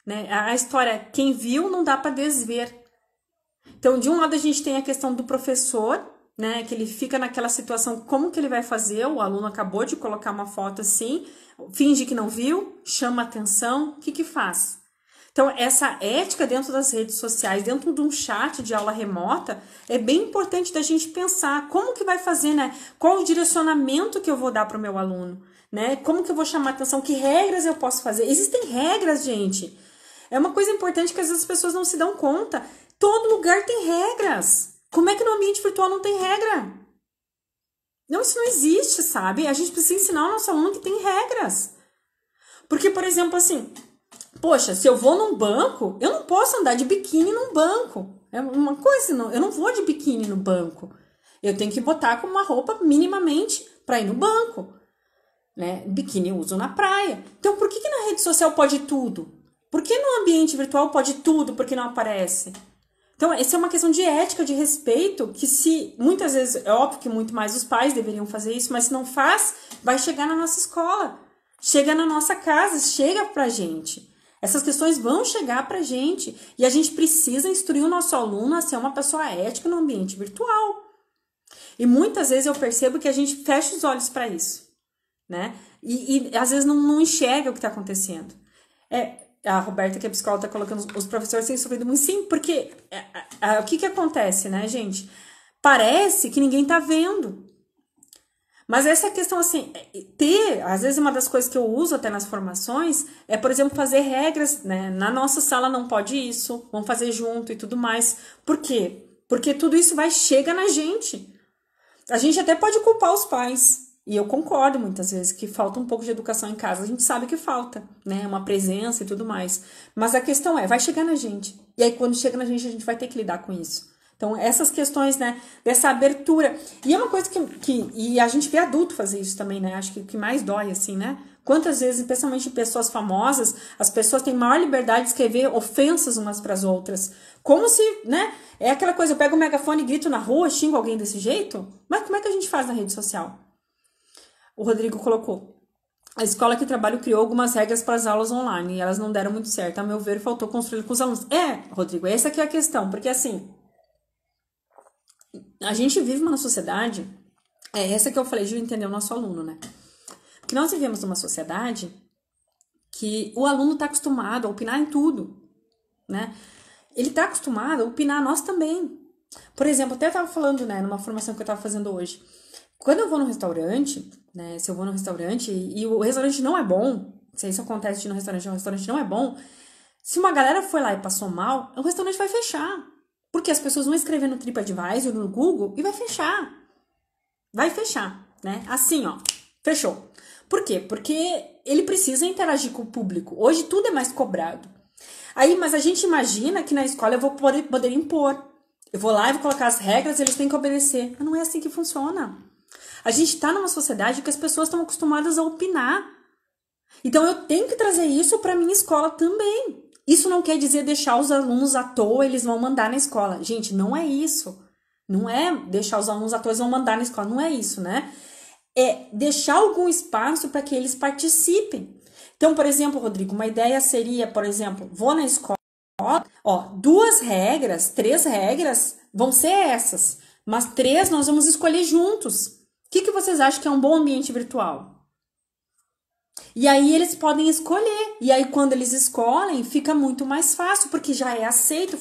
Né? A história, quem viu não dá para desver. Então, de um lado a gente tem a questão do professor, né, que ele fica naquela situação, como que ele vai fazer? O aluno acabou de colocar uma foto assim, finge que não viu, chama atenção, o que faz? Então, essa ética dentro das redes sociais, dentro de um chat de aula remota, é bem importante da gente pensar como que vai fazer, né? Qual o direcionamento que eu vou dar para o meu aluno, né? Como que eu vou chamar atenção? Que regras eu posso fazer? Existem regras, gente. É uma coisa importante que às vezes as pessoas não se dão conta. Todo lugar tem regras. Como é que no ambiente virtual não tem regra? Não, isso não existe, sabe? A gente precisa ensinar o nosso aluno que tem regras. Porque, por exemplo, assim, poxa, se eu vou num banco, eu não posso andar de biquíni num banco. É uma coisa, eu não vou de biquíni no banco. Eu tenho que botar com uma roupa minimamente para ir no banco. né? Biquíni eu uso na praia. Então, por que na rede social pode tudo? Por que no ambiente virtual pode tudo, porque não aparece? Então, essa é uma questão de ética, de respeito, que se, muitas vezes, é óbvio que muito mais os pais deveriam fazer isso, mas se não faz, vai chegar na nossa escola, chega na nossa casa, chega pra gente. Essas questões vão chegar pra gente e a gente precisa instruir o nosso aluno a ser uma pessoa ética no ambiente virtual. E muitas vezes eu percebo que a gente fecha os olhos para isso, né? E às vezes não enxerga o que está acontecendo. A Roberta, que é psicóloga, está colocando os professores têm sofrido muito. Sim, porque o que acontece, né, gente? Parece que ninguém está vendo. Mas essa questão, assim, às vezes uma das coisas que eu uso até nas formações é, por exemplo, fazer regras, né? Na nossa sala não pode isso, vamos fazer junto e tudo mais. Por quê? Porque tudo isso chega na gente. A gente até pode culpar os pais. E eu concordo muitas vezes que falta um pouco de educação em casa. A gente sabe que falta, né? Uma presença e tudo mais. Mas a questão vai chegar na gente. E aí, quando chega na gente, a gente vai ter que lidar com isso. Então, essas questões, né, dessa abertura. E é uma coisa e a gente vê adulto fazer isso também, né? Acho que o que mais dói, assim, né? Quantas vezes, especialmente em pessoas famosas, as pessoas têm maior liberdade de escrever ofensas umas para as outras. Como se, né? É aquela coisa, eu pego o megafone e grito na rua, xingo alguém desse jeito. Mas como é que a gente faz na rede social? O Rodrigo colocou. A escola que trabalho criou algumas regras para as aulas online e elas não deram muito certo. A meu ver, faltou construir com os alunos. Rodrigo, essa aqui é a questão. Porque, assim, a gente vive numa sociedade, essa que eu falei de entender o nosso aluno, né? Porque nós vivemos numa sociedade que o aluno está acostumado a opinar em tudo, né? Ele está acostumado a opinar nós também. Por exemplo, até estava falando, né, numa formação que eu estava fazendo hoje. Quando eu vou no restaurante, né, se eu vou no restaurante e o restaurante não é bom, se isso acontece de ir no restaurante e o restaurante não é bom, se uma galera foi lá e passou mal, o restaurante vai fechar. Porque as pessoas vão escrever no TripAdvisor, no Google, e vai fechar. Vai fechar, né? Assim, ó, fechou. Por quê? Porque ele precisa interagir com o público. Hoje tudo é mais cobrado. Aí, mas a gente imagina que na escola eu vou poder impor. Eu vou lá e vou colocar as regras, eles têm que obedecer. Mas não é assim que funciona. A gente está numa sociedade que as pessoas estão acostumadas a opinar. Então eu tenho que trazer isso para minha escola também. Isso não quer dizer deixar os alunos à toa, eles vão mandar na escola. Gente, não é isso. Não é deixar os alunos à toa, eles vão mandar na escola. Não é isso, né? É deixar algum espaço para que eles participem. Então, por exemplo, Rodrigo, uma ideia seria, por exemplo, vou na escola, 2 regras, 3 regras vão ser essas, mas 3 nós vamos escolher juntos. O que vocês acham que é um bom ambiente virtual? E aí eles podem escolher. E aí quando eles escolhem, fica muito mais fácil, porque já é aceito.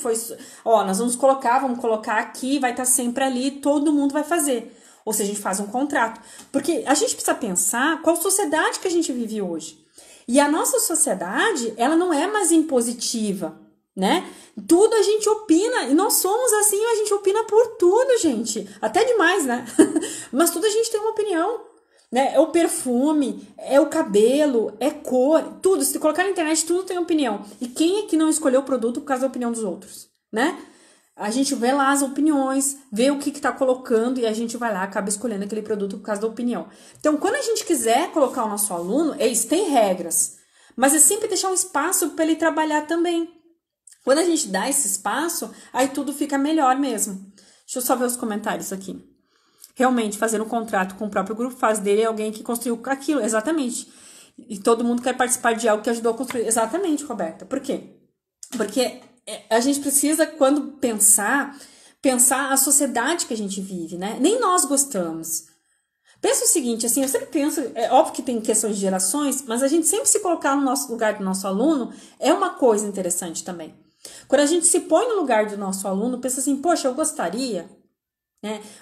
Nós vamos colocar aqui, vai estar sempre ali, todo mundo vai fazer. Ou seja, a gente faz um contrato. Porque a gente precisa pensar qual sociedade que a gente vive hoje. E a nossa sociedade, ela não é mais impositiva, né? Tudo a gente opina, e nós somos assim, a gente opina por tudo, gente. Até demais, né? Mas tudo a gente tem uma opinião. Né? É o perfume, é o cabelo, é cor, tudo. Se colocar na internet, tudo tem opinião. E quem é que não escolheu o produto por causa da opinião dos outros, né? A gente vê lá as opiniões, vê o que tá colocando e a gente vai lá, acaba escolhendo aquele produto por causa da opinião. Então, quando a gente quiser colocar o nosso aluno, isso tem regras, mas é sempre deixar um espaço para ele trabalhar também. Quando a gente dá esse espaço, aí tudo fica melhor mesmo. Deixa eu só ver os comentários aqui. Realmente, fazer um contrato com o próprio grupo faz dele alguém que construiu aquilo, exatamente. E todo mundo quer participar de algo que ajudou a construir. Exatamente, Roberta. Por quê? Porque a gente precisa, quando pensar a sociedade que a gente vive, né? Nem nós gostamos. Pensa o seguinte, assim, eu sempre penso, é óbvio que tem questões de gerações, mas a gente sempre se colocar no nosso lugar do nosso aluno é uma coisa interessante também. Quando a gente se põe no lugar do nosso aluno, pensa assim, poxa, eu gostaria...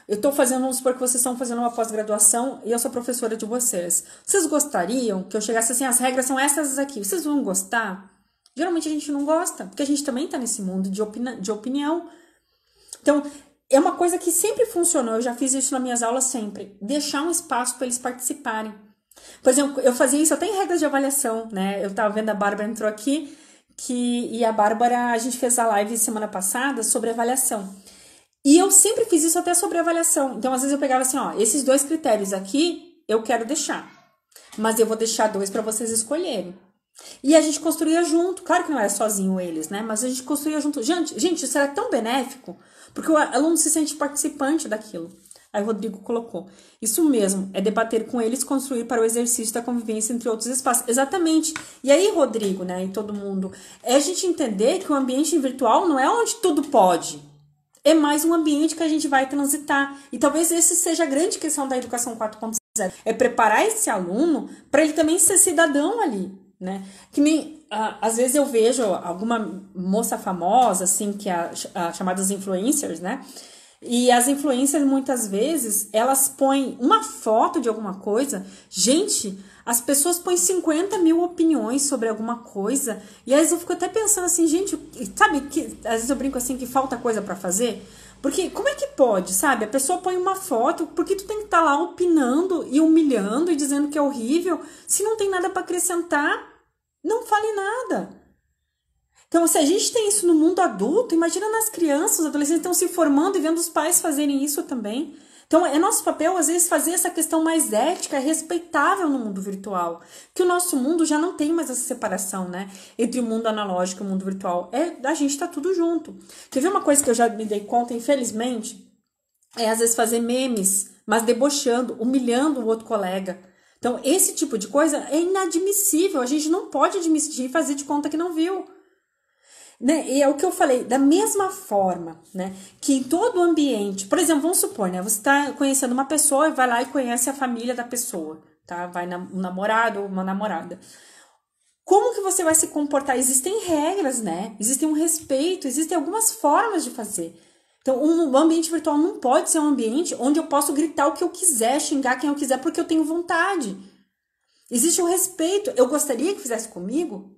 Eu estou fazendo, vamos supor que vocês estão fazendo uma pós-graduação e eu sou professora de vocês. Vocês gostariam que eu chegasse assim, as regras são essas aqui, vocês vão gostar? Geralmente a gente não gosta, porque a gente também está nesse mundo de opinião. Então, é uma coisa que sempre funcionou, eu já fiz isso nas minhas aulas sempre, deixar um espaço para eles participarem. Por exemplo, eu fazia isso até em regras de avaliação, né? Eu estava vendo, a Bárbara entrou aqui, e a Bárbara, a gente fez a live semana passada sobre avaliação. E eu sempre fiz isso até sobre avaliação. Então, às vezes eu pegava assim, esses 2 critérios aqui, eu quero deixar. mas eu vou deixar 2 para vocês escolherem. E a gente construía junto, claro que não era sozinho eles, né? Mas a gente construía junto. Gente, isso era tão benéfico, porque o aluno se sente participante daquilo. Aí o Rodrigo colocou, isso mesmo, é debater com eles, construir para o exercício da convivência entre outros espaços. Exatamente. E aí, Rodrigo, né, e todo mundo, é a gente entender que o ambiente virtual não é onde tudo pode. É mais um ambiente que a gente vai transitar. E talvez esse seja a grande questão da educação 4.0. É preparar esse aluno para ele também ser cidadão ali, né? Que nem, às vezes eu vejo alguma moça famosa, assim, que é chamadas influencers, né? E as influencers, muitas vezes, elas põem uma foto de alguma coisa. Gente, as pessoas põem 50 mil opiniões sobre alguma coisa. E às vezes eu fico até pensando assim, gente, sabe, que às vezes eu brinco assim que falta coisa pra fazer. Porque como é que pode, sabe? A pessoa põe uma foto, porque tu tem que estar lá opinando e humilhando e dizendo que é horrível. Se não tem nada pra acrescentar, não fale nada. Então, se a gente tem isso no mundo adulto, imagina nas crianças, os adolescentes estão se formando e vendo os pais fazerem isso também. Então, é nosso papel, às vezes, fazer essa questão mais ética, respeitável no mundo virtual. Que o nosso mundo já não tem mais essa separação, né? Entre o mundo analógico e o mundo virtual. A gente tá tudo junto. Quer ver uma coisa que eu já me dei conta, infelizmente? É, às vezes, fazer memes, mas debochando, humilhando o outro colega. Então, esse tipo de coisa é inadmissível. A gente não pode admitir e fazer de conta que não viu. Né? E é o que eu falei, da mesma forma, né, que em todo o ambiente, por exemplo, vamos supor, né, você está conhecendo uma pessoa e vai lá e conhece a família da pessoa, tá? Vai um namorado ou uma namorada. Como que você vai se comportar? Existem regras, né? Existem um respeito, existem algumas formas de fazer. Então, o ambiente virtual não pode ser um ambiente onde eu posso gritar o que eu quiser, xingar quem eu quiser, porque eu tenho vontade. Existe um respeito. Eu gostaria que fizesse comigo.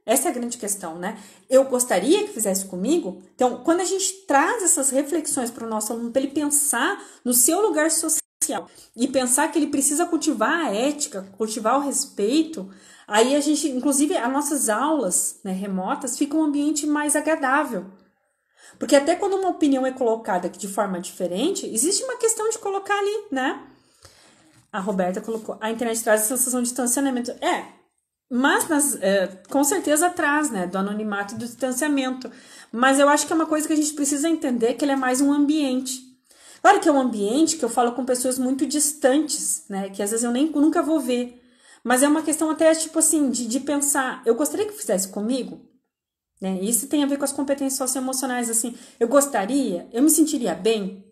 Essa é a grande questão, né? Eu gostaria que fizesse comigo. Então, quando a gente traz essas reflexões para o nosso aluno, para ele pensar no seu lugar social e pensar que ele precisa cultivar a ética, cultivar o respeito, aí a gente, inclusive, as nossas aulas, né, remotas ficam um ambiente mais agradável. Porque até quando uma opinião é colocada de forma diferente, existe uma questão de colocar ali, né? A Roberta colocou, a internet traz a sensação de distanciamento. Mas com certeza traz, né, do anonimato e do distanciamento. Mas eu acho que é uma coisa que a gente precisa entender, que ele é mais um ambiente. Claro que é um ambiente que eu falo com pessoas muito distantes, né, que às vezes eu nunca vou ver. Mas é uma questão até, tipo assim, de pensar, eu gostaria que fizesse comigo? Né? Isso tem a ver com as competências socioemocionais, assim, eu me sentiria bem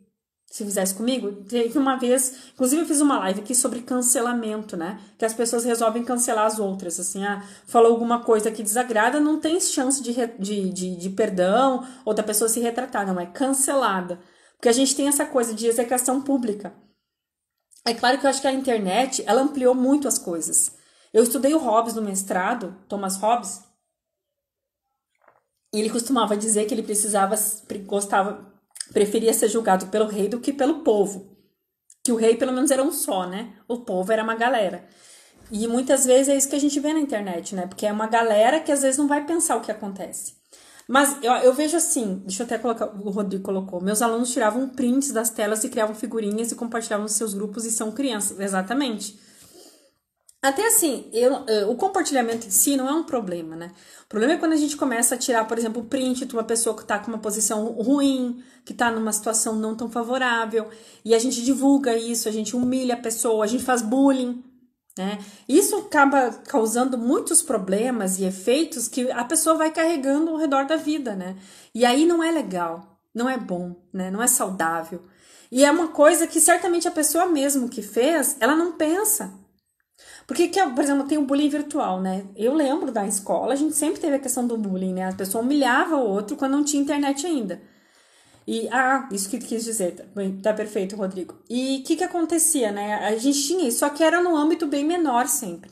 se fizesse comigo. Teve uma vez, inclusive eu fiz uma live aqui sobre cancelamento, né? Que as pessoas resolvem cancelar as outras, assim, falou alguma coisa que desagrada, não tem chance de perdão ou da pessoa se retratar, não, é cancelada. Porque a gente tem essa coisa de execração pública. É claro que eu acho que a internet, ela ampliou muito as coisas. Eu estudei o Hobbes no mestrado, Thomas Hobbes, e ele costumava dizer que ele preferia ser julgado pelo rei do que pelo povo. Que o rei, pelo menos, era um só, né? O povo era uma galera. E muitas vezes é isso que a gente vê na internet, né? Porque é uma galera que às vezes não vai pensar o que acontece. Mas eu vejo assim, deixa eu até colocar, o Rodrigo colocou, meus alunos tiravam prints das telas e criavam figurinhas e compartilhavam nos seus grupos e são crianças. Exatamente. Até assim, o compartilhamento em si não é um problema, né? O problema é quando a gente começa a tirar, por exemplo, o print de uma pessoa que tá com uma posição ruim, que tá numa situação não tão favorável, e a gente divulga isso, a gente humilha a pessoa, a gente faz bullying, né? Isso acaba causando muitos problemas e efeitos que a pessoa vai carregando ao redor da vida, né? E aí não é legal, não é bom, né? Não é saudável. E é uma coisa que certamente a pessoa mesmo que fez, ela não pensa. Porque, por exemplo, tem o bullying virtual, né? Eu lembro da escola, a gente sempre teve a questão do bullying, né? A pessoa humilhava o outro quando não tinha internet ainda. E, isso que quis dizer, tá perfeito, Rodrigo. E o que acontecia, né? A gente tinha isso, só que era num âmbito bem menor sempre.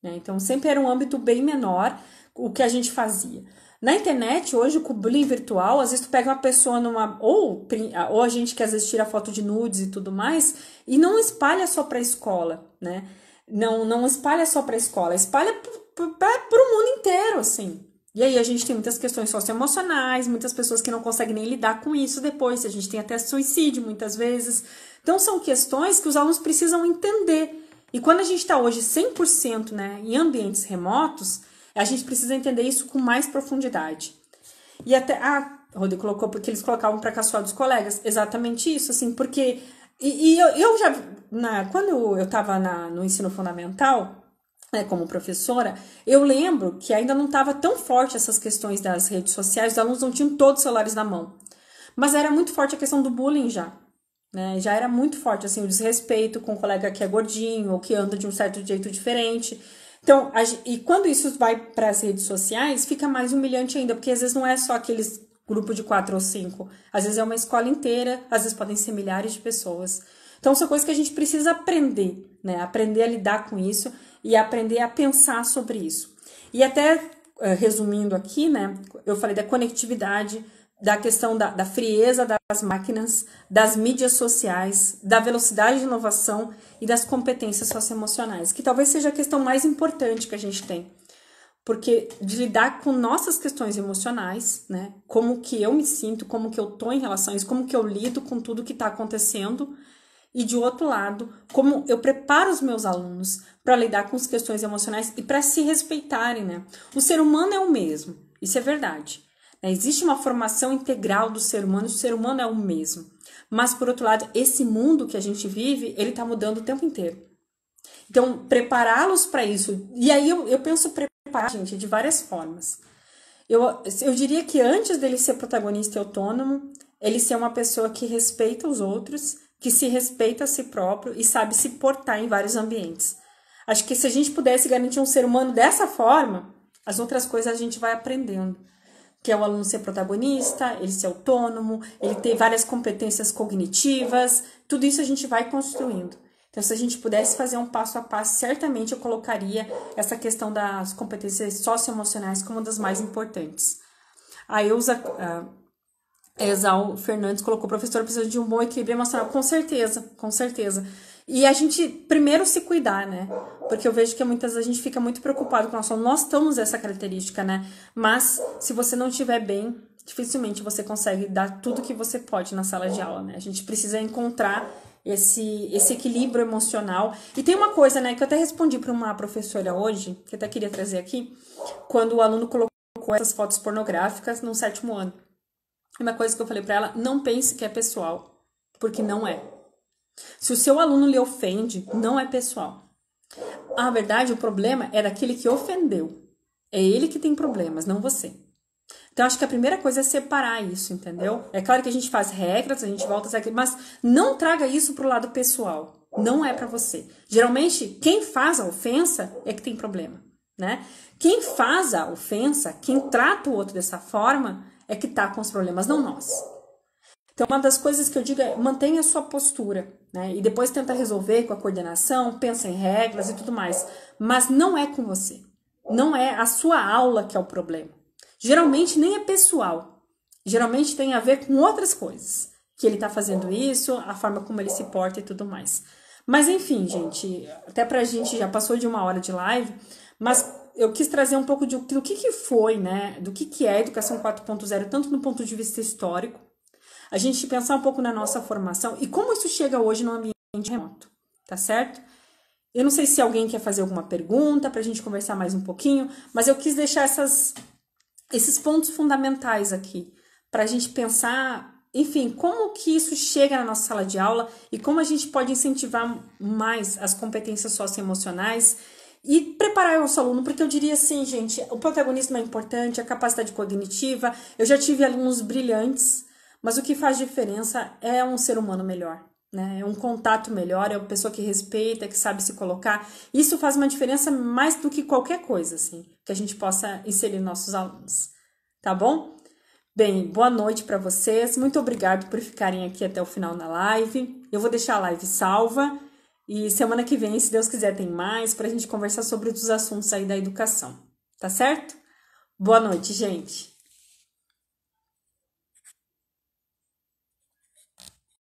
Né? Então, sempre era um âmbito bem menor o que a gente fazia. Na internet, hoje, com o bullying virtual, às vezes tu pega uma pessoa ou a gente que às vezes tira foto de nudes e tudo mais, e não espalha só pra escola, né? Não espalha só para a escola, espalha para o mundo inteiro, assim. E aí a gente tem muitas questões socioemocionais, muitas pessoas que não conseguem nem lidar com isso depois, a gente tem até suicídio muitas vezes. Então são questões que os alunos precisam entender, E quando a gente está hoje 100%, né, em ambientes remotos, a gente precisa entender isso com mais profundidade. E até, Rodrigo colocou, porque eles colocavam para caçoar dos colegas. Exatamente isso, assim, porque... eu já, quando eu estava no ensino fundamental, né, como professora, eu lembro que ainda não estava tão forte essas questões das redes sociais, os alunos não tinham todos os celulares na mão. Mas era muito forte a questão do bullying já. Né? Já era muito forte, assim, o desrespeito com o colega que é gordinho ou que anda de um certo jeito diferente. Então, e quando isso vai para as redes sociais, fica mais humilhante ainda, porque às vezes não é só aqueles grupo de 4 ou 5, às vezes é uma escola inteira, às vezes podem ser milhares de pessoas. Então, são coisas que a gente precisa aprender, né? Aprender a lidar com isso e aprender a pensar sobre isso. E até, resumindo aqui, né? Eu falei da conectividade, da questão da frieza das máquinas, das mídias sociais, da velocidade de inovação e das competências socioemocionais, que talvez seja a questão mais importante que a gente tem. Porque de lidar com nossas questões emocionais, né? Como que eu me sinto, como que eu tô em relação a isso, como que eu lido com tudo que tá acontecendo. E de outro lado, como eu preparo os meus alunos para lidar com as questões emocionais e para se respeitarem, né? O ser humano é o mesmo, isso é verdade. Existe uma formação integral do ser humano, o ser humano é o mesmo. Mas, por outro lado, esse mundo que a gente vive, ele está mudando o tempo inteiro. Então, prepará-los para isso... E aí, eu penso preparar, gente, de várias formas. Eu diria que antes dele ser protagonista e autônomo, ele ser uma pessoa que respeita os outros, que se respeita a si próprio e sabe se portar em vários ambientes. Acho que se a gente pudesse garantir um ser humano dessa forma, as outras coisas a gente vai aprendendo. Que é o aluno ser protagonista, ele ser autônomo, ele ter várias competências cognitivas, tudo isso a gente vai construindo. Então, se a gente pudesse fazer um passo a passo, certamente eu colocaria essa questão das competências socioemocionais como uma das mais importantes. A Exal Fernandes colocou: professor, precisa de um bom equilíbrio emocional. Com certeza, com certeza. E a gente primeiro se cuidar, né? Porque eu vejo que muitas vezes a gente fica muito preocupado com o nosso. Nós temos essa característica, né? Mas se você não estiver bem, dificilmente você consegue dar tudo que você pode na sala de aula, né? A gente precisa encontrar esse equilíbrio emocional. E tem uma coisa, né, que eu até respondi para uma professora hoje, que eu até queria trazer aqui, quando o aluno colocou essas fotos pornográficas no 7º ano. Uma coisa que eu falei para ela: não pense que é pessoal, porque não é. Se o seu aluno lhe ofende, não é pessoal. A verdade, o problema é daquele que ofendeu. É ele que tem problemas, não você. Então, acho que a primeira coisa é separar isso, entendeu? É claro que a gente faz regras, a gente volta a ser aquilo, mas não traga isso pro lado pessoal. Não é para você. Geralmente, quem faz a ofensa é que tem problema, né? Quem faz a ofensa, quem trata o outro dessa forma, é que tá com os problemas, não nós. Então, uma das coisas que eu digo é: mantenha a sua postura, né? E depois tenta resolver com a coordenação, pensa em regras e tudo mais. Mas não é com você. Não é a sua aula que é o problema. Geralmente nem é pessoal. Geralmente tem a ver com outras coisas. Que ele tá fazendo isso, a forma como ele se porta e tudo mais. Mas enfim, gente, até pra gente já passou de 1 hora de live, mas eu quis trazer um pouco do que foi, né? Do que é a Educação 4.0, tanto no ponto de vista histórico, a gente pensar um pouco na nossa formação e como isso chega hoje no ambiente remoto, tá certo? Eu não sei se alguém quer fazer alguma pergunta pra gente conversar mais um pouquinho, mas eu quis deixar esses pontos fundamentais aqui, pra gente pensar, enfim, como que isso chega na nossa sala de aula e como a gente pode incentivar mais as competências socioemocionais e preparar o nosso aluno, porque eu diria assim, gente, o protagonismo é importante, a capacidade cognitiva. Eu já tive alunos brilhantes, mas o que faz diferença é um ser humano melhor, né? É um contato melhor, é uma pessoa que respeita, que sabe se colocar. Isso faz uma diferença mais do que qualquer coisa, assim, que a gente possa inserir nossos alunos, tá bom? Bem, boa noite para vocês. Muito obrigado por ficarem aqui até o final na live. Eu vou deixar a live salva e semana que vem, se Deus quiser, tem mais pra gente conversar sobre os assuntos aí da educação, tá certo? Boa noite, gente!